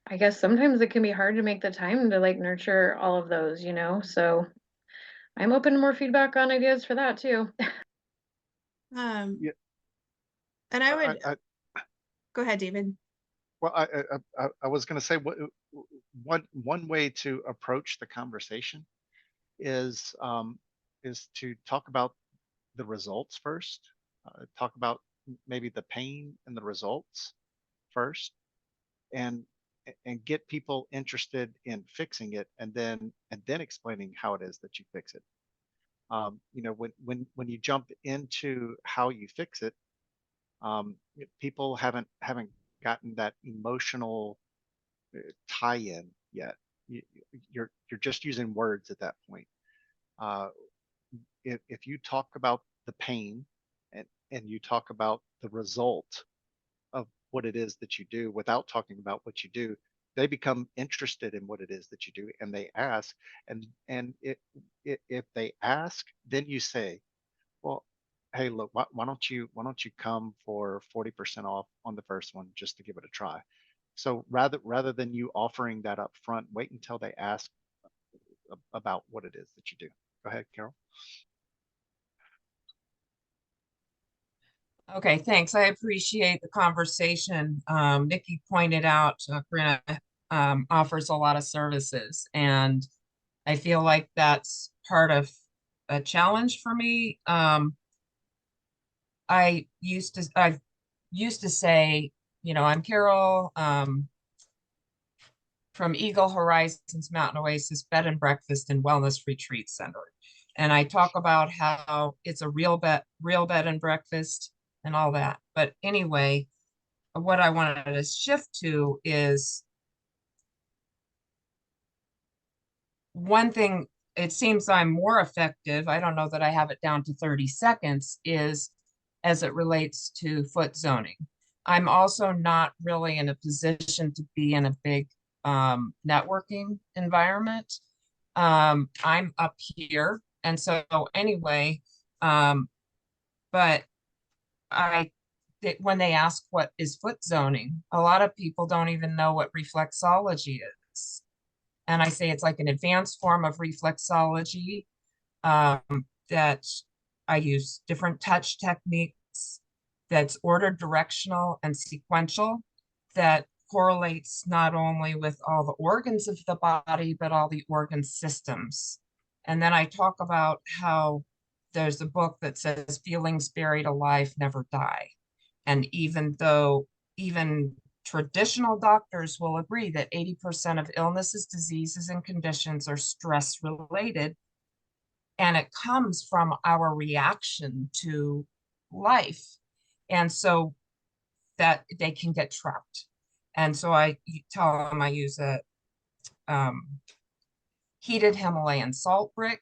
I guess sometimes it can be hard to make the time to like nurture all of those, so I'm open to more feedback on ideas for that too. Yeah. And I would go ahead, David. Well, I was going to say one way to approach the conversation is to talk about the results first. Talk about maybe the pain and the results first, and get people interested in fixing it, and then explaining how it is that you fix it. When you jump into how you fix it, people haven't gotten that emotional tie-in yet. You're just using words at that point. If you talk about the pain and you talk about the result of what it is that you do without talking about what you do, they become interested in what it is that you do and they ask. And if they ask, then you say, well, hey, look, why don't you come for 40% off on the first one just to give it a try? So rather than you offering that up front, wait until they ask about what it is that you do. Go ahead, Carol. Okay, thanks. I appreciate the conversation. Nikki pointed out, Corinna offers a lot of services, and I feel like that's part of a challenge for me. I used to say, I'm Carol from Eagle Horizons Mountain Oasis Bed and Breakfast and Wellness Retreat Center. And I talk about how it's a real bed and breakfast and all that. But anyway, what I wanted to shift to is one thing. It seems I'm more effective. I don't know that I have it down to 30 seconds is as it relates to foot zoning. I'm also not really in a position to be in a big networking environment. I'm up here. And so anyway, but when they ask what is foot zoning, a lot of people don't even know what reflexology is. And I say it's like an advanced form of reflexology that I use different touch techniques that's ordered, directional, and sequential that correlates not only with all the organs of the body, but all the organ systems. And then I talk about how there's a book that says feelings buried alive never die. And even though even traditional doctors will agree that 80% of illnesses, diseases, and conditions are stress related, and it comes from our reaction to life. And so that they can get trapped. And so I tell them I use a heated Himalayan salt brick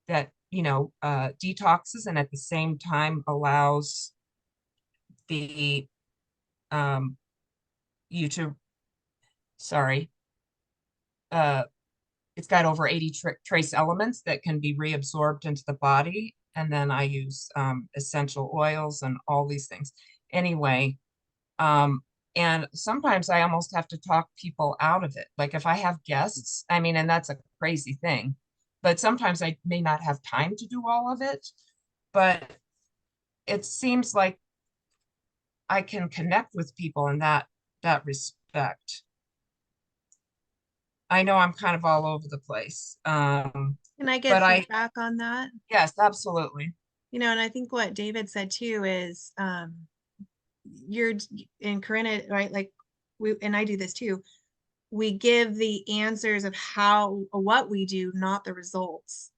that, detoxes and at the same time allows the you to, sorry, it's got over 80 trace elements that can be reabsorbed into the body. And then I use essential oils and all these things. Anyway, and sometimes I almost have to talk people out of it. Like if I have guests, I mean, and that's a crazy thing, but sometimes I may not have time to do all of it, but it seems like I can connect with people in that respect. I know I'm kind of all over the place. Can I get But feedback on that? yes, absolutely. And I think what David said too is you're in Corinna, right? Like and I do this too. We give the answers of what we do, not the results.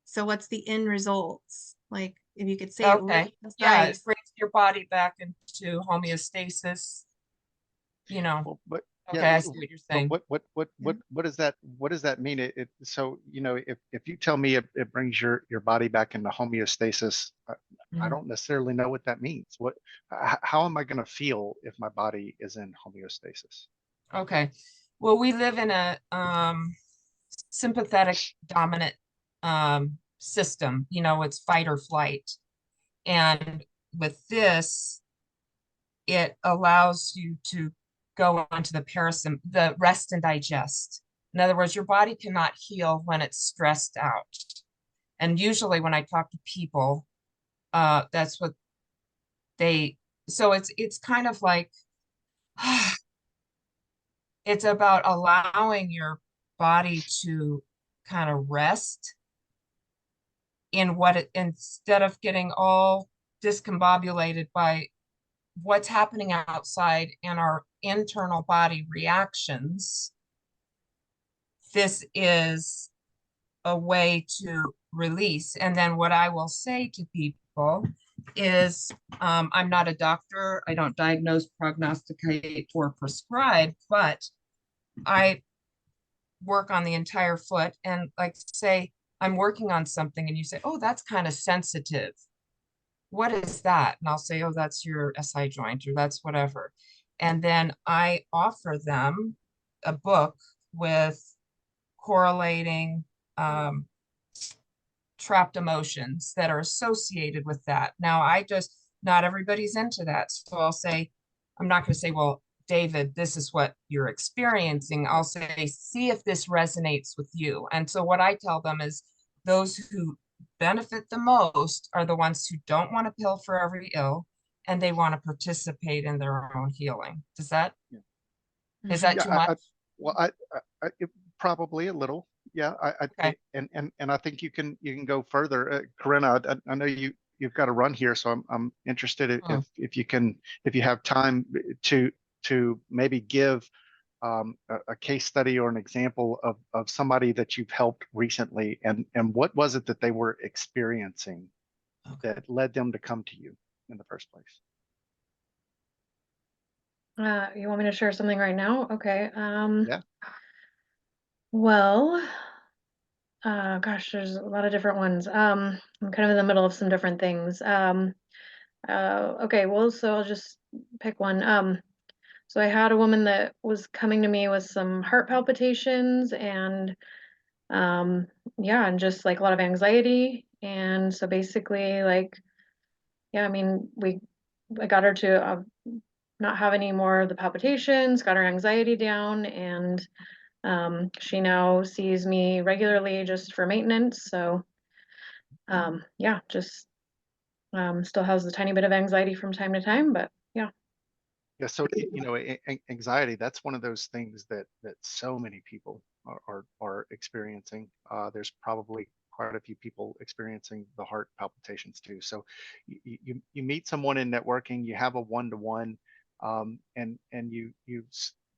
So what's the end results? Like if you could say it Okay. really Yeah, it concise. brings your body back into homeostasis, Well, but Okay, yeah, I see what you're but saying. what does that mean? So if you tell me it brings your body back into homeostasis, I Mhm. don't necessarily know what that means. How am I going to feel if my body is in homeostasis? Okay. Well, we live in a sympathetic dominant system, it's fight or flight. And with this, it allows you to go onto the rest and digest. In other words, your body cannot heal when it's stressed out. And usually when I talk to people, that's what so it's kind of like, it's about allowing your body to kind of rest in instead of getting all discombobulated by what's happening outside and our internal body reactions. This is a way to release. And then what I will say to people is, I'm not a doctor. I don't diagnose, prognosticate, or prescribe, but I work on the entire foot. And like say, I'm working on something and you say, oh, that's kind of sensitive. What is that? And I'll say, oh, that's your SI joint or that's whatever. And then I offer them a book with correlating trapped emotions that are associated with that. Now, not everybody's into that. So I'll say, I'm not going to say, well, David, this is what you're experiencing. I'll say, see if this resonates with you. And so what I tell them is those who benefit the most are the ones who don't want a pill for every ill and they want to participate in their own healing. Is that Yeah, too much? well, probably a little. Yeah, Okay. and I think you can go further. Corinna, I know you've got to run here, so I'm interested if you have time to maybe give a case study or an example of somebody that you've helped recently, and what was it that they were experiencing that led them to come to you in the first place? You want me to share something right now? Okay. Yeah. Well, gosh, there's a lot of different ones. I'm kind of in the middle of some different things. Okay, well, so I'll just pick one. So I had a woman that was coming to me with some heart palpitations and yeah, and just like a lot of anxiety. And so basically like, yeah, I mean, I got her to not have any more of the palpitations, got her anxiety down, and she now sees me regularly just for maintenance. So yeah, just still has a tiny bit of anxiety from time to time, but yeah. Yeah, so anxiety, that's one of those things that so many people are experiencing. There's probably quite a few people experiencing the heart palpitations too. So you meet someone in networking, you have a one-to-one, and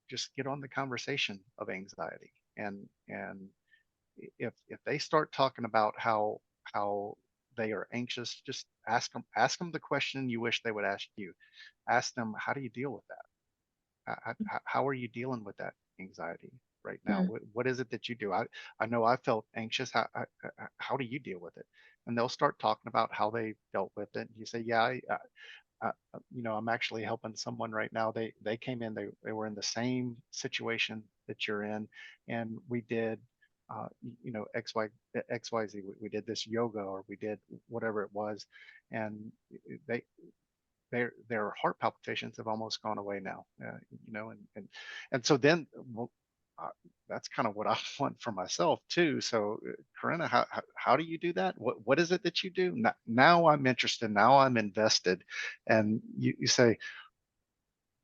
just get on the conversation of anxiety. And if they start talking about how they are anxious, just ask them the question you wish they would ask you. Ask them, how do you deal with that? How are you dealing with that anxiety right now? What is it that you do? I know I felt anxious. How do you deal with it? And they'll start talking about how they dealt with it. And you say, yeah, I'm actually helping someone right now. They came in, they were in the same situation that you're in, and we did XYZ. We did this yoga, or we did whatever it was, and they their heart palpitations have almost gone away now. And so then, well, that's kind of what I want for myself too. So, Corinna, how do you do that? What is it that you do? Now I'm interested. Now I'm invested. And you say,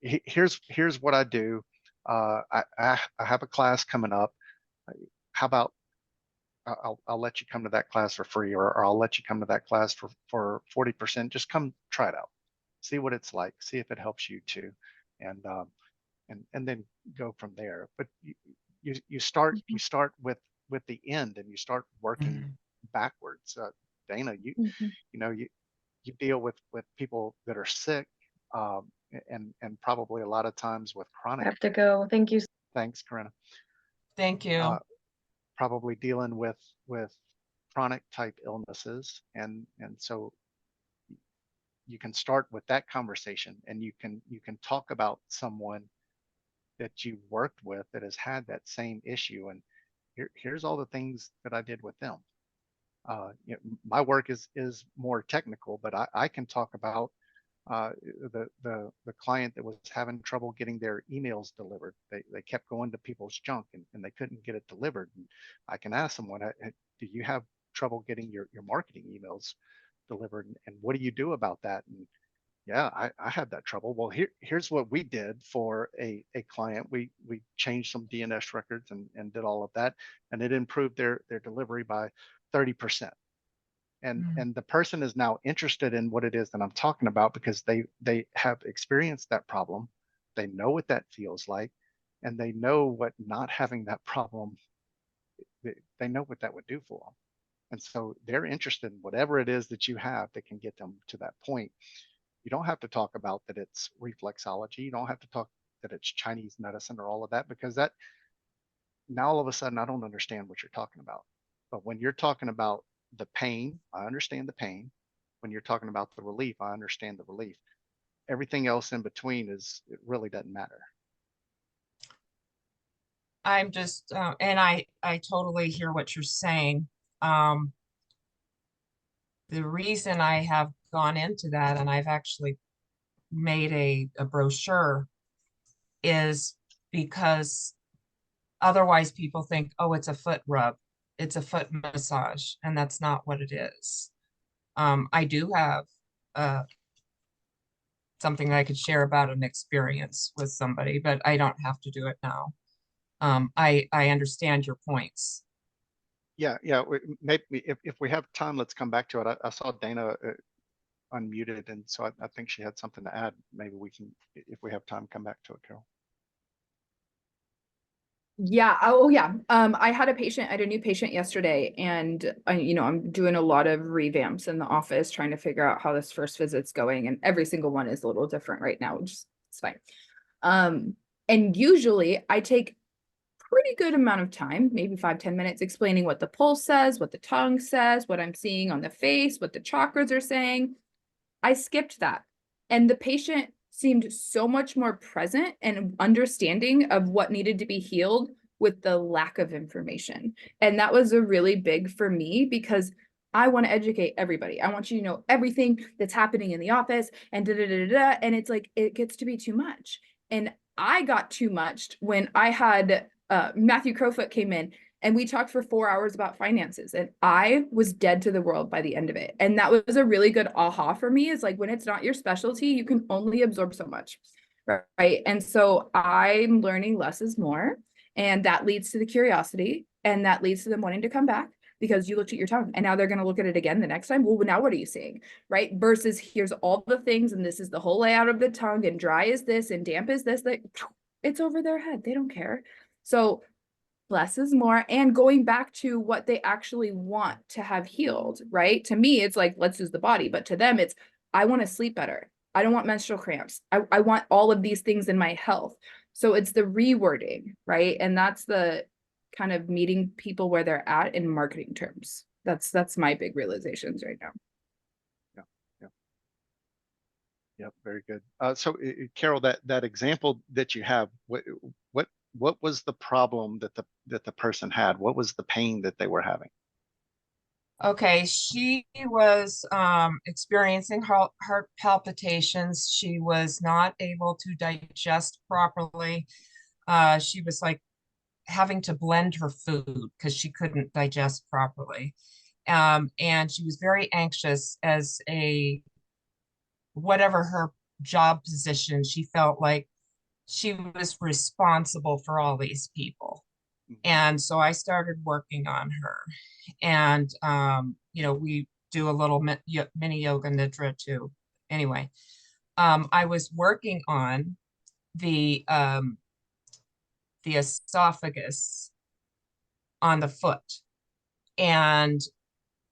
here's what I do. I have a class coming up. How about I'll let you come to that class for free, or I'll let you come to that class for 40%. Just come try it out, see what it's like, see if it helps you too, and then go from there. But you start with the end, and you start working backwards. Dana, you deal with people that are sick, and probably a lot of times with I chronic. have to go. Thank you. Thanks, Corinna. Thank you. Probably dealing with chronic type illnesses, and so you can start with that conversation, and you can talk about someone that you worked with that has had that same issue, and here's all the things that I did with them. My work is more technical, but I can talk about the client that was having trouble getting their emails delivered. They kept going to people's junk, and they couldn't get it delivered. And I can ask someone, do you have trouble getting your marketing emails delivered? And what do you do about that? And yeah, I had that trouble. Well, here's what we did for a client. We changed some DNS records and did all of that, and it improved their delivery by 30%. And the person is now interested in what it is that I'm talking about, because they have experienced that problem. They know what that feels like, and they know what not having that problem, they know what that would do for them. And so they're interested in whatever it is that you have that can get them to that point. You don't have to talk about that it's reflexology. You don't have to talk that it's Chinese medicine or all of that, because that now all of a sudden I don't understand what you're talking about. But when you're talking about the pain, I understand the pain. When you're talking about the relief, I understand the relief. Everything else in between it really doesn't matter. I'm just, and I totally hear what you're saying. The reason I have gone into that, and I've actually made a brochure, is because otherwise people think, oh, it's a foot rub, it's a foot massage, and that's not what it is. I do have something that I could share about an experience with somebody, but I don't have to do it now. I understand your points. Yeah. Maybe if we have time, let's come back to it. I saw Dana unmuted, and so I think she had something to add. Maybe we can, if we have time, come back to it, Carol. Yeah. Oh, yeah. I had a new patient yesterday, and I'm doing a lot of revamps in the office, trying to figure out how this first visit's going, and every single one is a little different right now, which is fine. And usually I take pretty good amount of time, maybe 5-10 minutes, explaining what the pulse says, what the tongue says, what I'm seeing on the face, what the chakras are saying. I skipped that. And the patient seemed so much more present and understanding of what needed to be healed with the lack of information. And that was a really big for me, because I want to educate everybody. I want you to know everything that's happening in the office, and and it's like, it gets to be too much. And I got too much when I had Matthew Crowfoot came in, and we talked for 4 hours about finances, and I was dead to the world by the end of it. And that was a really good aha for me, is like, when it's not your specialty, you can only absorb so much, right? And so I'm learning less is more, and that leads to the curiosity, and that leads to them wanting to come back. because you looked at your tongue and now they're going to look at it again the next time. Well, now what are you seeing? Right? Versus here's all the things and this is the whole layout of the tongue and dry is this and damp is this, that it's over their head. They don't care. So less is more, and going back to what they actually want to have healed, right? To me, it's like, let's use the body, but to them, it's, I want to sleep better. I don't want menstrual cramps. I want all of these things in my health. So it's the rewording, right? And that's the kind of meeting people where they're at in marketing terms. That's my big realizations right now. Yeah, yeah, yeah. Very good. So, Carol, that example that you have, what was the problem that the person had? What was the pain that they were having? Okay, she was experiencing heart palpitations. She was not able to digest properly. She was like having to blend her food because she couldn't digest properly. And she was very anxious as a whatever her job position, she felt like she was responsible for all these people. And so I started working on her. And, we do a little mini yoga nidra too. Anyway, I was working on the esophagus on the foot. And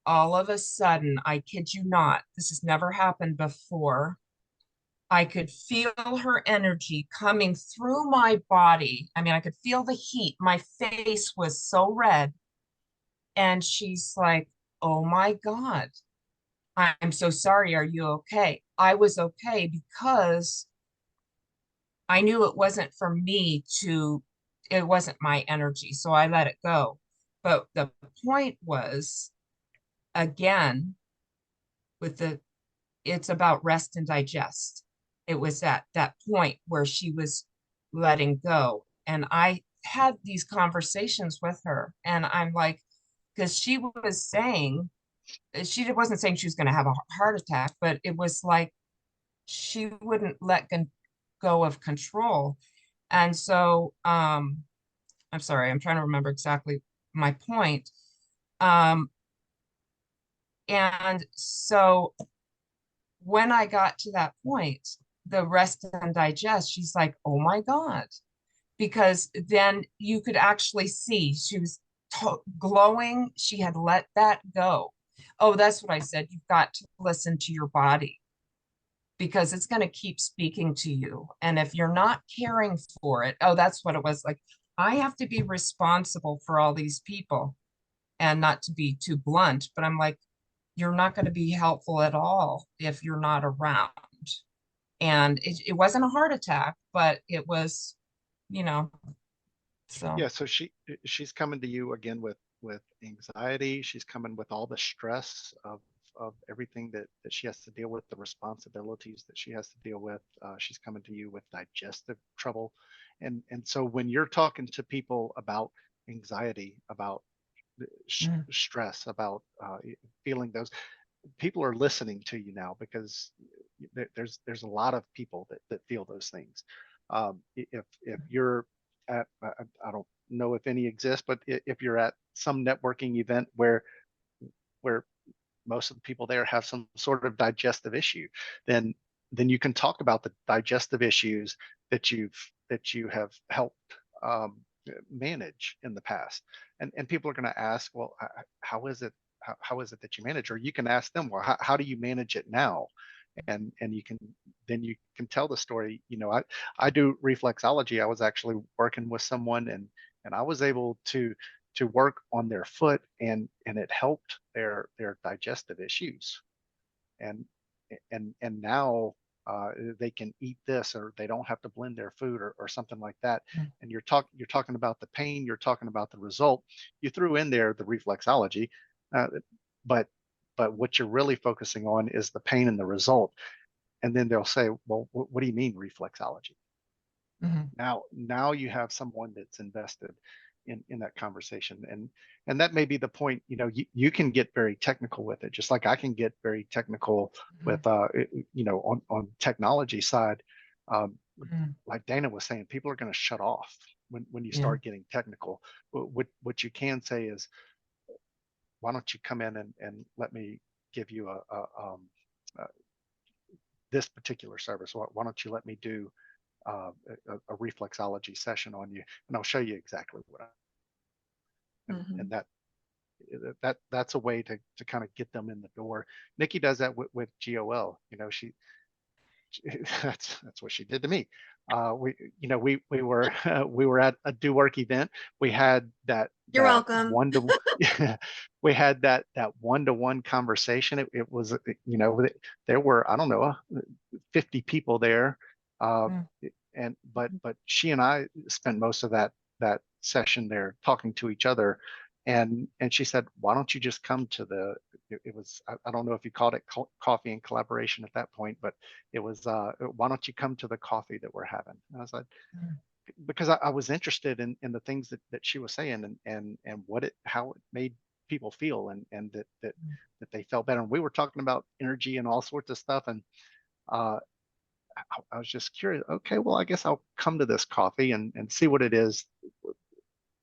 all of a sudden, I kid you not, this has never happened before. I could feel her energy coming through my body. I mean, I could feel the heat. My face was so red. And she's like, oh my God, I'm so sorry. Are you okay? I was okay because I knew it wasn't for me it wasn't my energy. So I let it go. But the point was, again, it's about rest and digest. It was at that point where she was letting go. And I had these conversations with her, and I'm like, because she was saying, she wasn't saying she was going to have a heart attack, but it was like she wouldn't let go of control. And so, I'm sorry, I'm trying to remember exactly my point. And so when I got to that point, the rest and digest, she's like, oh my God. Because then you could actually see she was glowing. She had let that go. Oh, that's what I said. You've got to listen to your body because it's going to keep speaking to you. And if you're not caring for it, oh, that's what it was like. I have to be responsible for all these people, and not to be too blunt, but I'm like, you're not going to be helpful at all if you're not around. And it wasn't a heart attack, but it was, so. Yeah, so she's coming to you again with anxiety. She's coming with all the stress of everything that she has to deal with, the responsibilities that she has to deal with. She's coming to you with digestive trouble. And so when you're talking to people about anxiety, about stress, about feeling those, people are listening to you now because there's a lot of people that feel those things. If you're at, I don't know if any exist, but if you're at some networking event where most of the people there have some sort of digestive issue, then you can talk about the digestive issues that you have helped manage in the past, and people are going to ask, well, how is it how is it that you manage? Or you can ask them, well, how do you manage it now? And you can tell the story. I do reflexology. I was actually working with someone, and I was able to work on their foot, and it helped their digestive issues. And now they can eat this, or they don't have to blend their food, or something like that. And you're talking about the pain, you're talking about the result. You threw in there the reflexology, but what you're really focusing on is the pain and the result. And then they'll say, well, what do you mean reflexology? Now you have someone that's invested in that conversation, and that may be the point. You can get very technical with it, just like I can get very technical with on technology side. Like Dana was saying, people are going to shut off when you start getting technical. What you can say is, why don't you come in and let me give you uh, this particular service? Why don't you let me do a reflexology session on you, and I'll show you exactly what I, and that's a way to kind of get them in the door. Nikki does that with GOL. You know, that's what she did to me. We were we were at a do work event. We had You're that welcome. one to we had that one-to-one conversation. It was there were, I don't know, 50 people there, Mm. but she and I spent most of that session there talking to each other, and she said, why don't you just come to the, it was, I don't know if you called it coffee and collaboration at that point, but it was, why don't you come to the coffee that we're having? And I was like, Mm. because I was interested in the things that she was saying, and how it made people feel, and that they felt better. And we were talking about energy and all sorts of stuff. And I was just curious. Okay, well, I guess I'll come to this coffee and see what it is,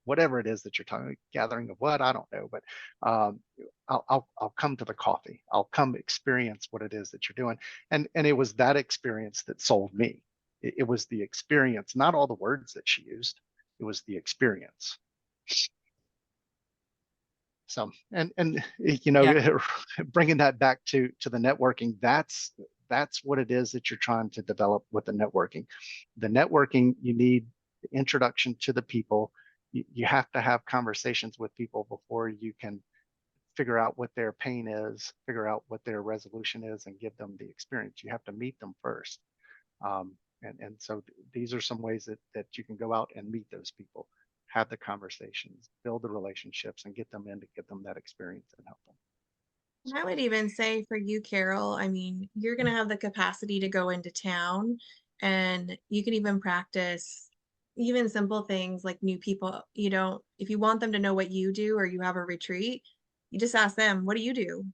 whatever it is that you're talking, gathering of what, I don't know, but um, I'll come to the coffee. I'll come experience what it is that you're doing. And it was that experience that sold me. It was the experience, not all the words that she used. It was the experience. So, and Yeah. bringing that back to the networking, that's what it is that you're trying to develop with the networking. The networking, you need the introduction to the people. You have to have conversations with people before you can figure out what their pain is, figure out what their resolution is, and give them the experience. You have to meet them first. And so these are some ways that you can go out and meet those people, have the conversations, build the relationships, and get them in to get them that experience and help them. And I would even say for you, Carol, I mean, you're going to have the capacity to go into town, and you can even practice even simple things like new people. You don't, if you want them to know what you do or you have a retreat, you just ask them, what do you do?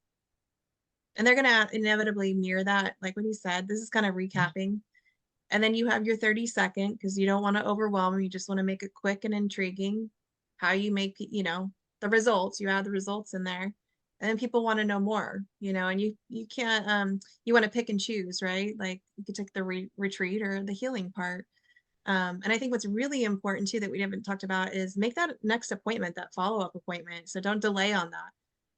And they're going to inevitably mirror that. Like what he said, this is kind of recapping. And then you have your 30-second, because you don't want to overwhelm them. You just want to make it quick and intriguing. How you make, the results, you add the results in there. And then people want to know more, and you can't, you want to pick and choose, right? Like you could take the retreat or the healing part. And I think what's really important too that we haven't talked about is make that next appointment, that follow-up appointment. So don't delay on that.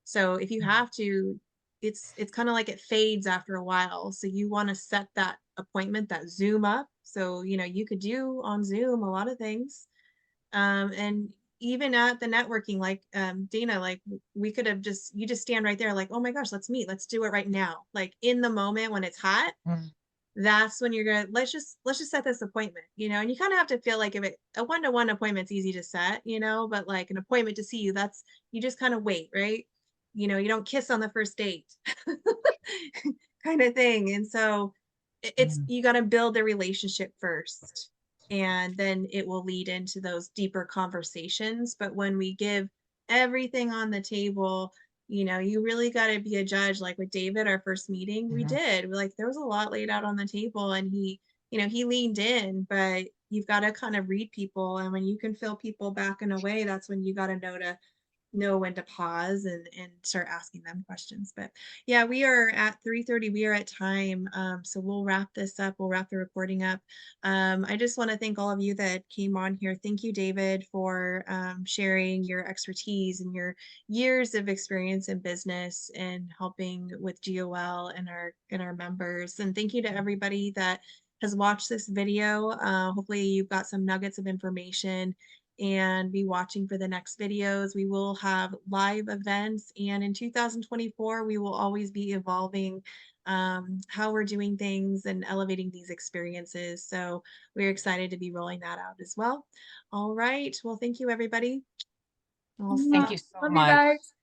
So if you have to, it's kind of like it fades after a while. So you want to set that appointment, that Zoom up. So, you could do on Zoom a lot of things. And even at the networking, like Dana, like we could have you just stand right there, like, oh my gosh, let's meet, let's do it right now. Like in the moment when it's hot, Mm. that's when you're gonna let's just set this appointment, and you kind of have to feel like if a one-to-one appointment's easy to set, but like an appointment to see you, that's you just kind of wait, right? You don't kiss on the first date kind of thing. And so it's Mm. you got to build the relationship first, and then it will lead into those deeper conversations. But when we give everything on the table, you really got to be a judge. Like with David, our first meeting, we Mhm. did. Like there was a lot laid out on the table, and he leaned in, but you've got to kind of read people. And when you can feel people backing away, that's when you got to know when to pause and start asking them questions. But yeah, we are at 3:30. We are at time. So we'll wrap this up. We'll wrap the recording up. I just want to thank all of you that came on here. Thank you, David, for sharing your expertise and your years of experience in business and helping with GOL and our members. And thank you to everybody that has watched this video. Hopefully you've got some nuggets of information, and be watching for the next videos. We will have live events, and in 2024, we will always be evolving how we're doing things and elevating these experiences. So we're excited to be rolling that out as well. All right. Well, thank you, everybody. I'll Thank stop. you so Love you much. guys.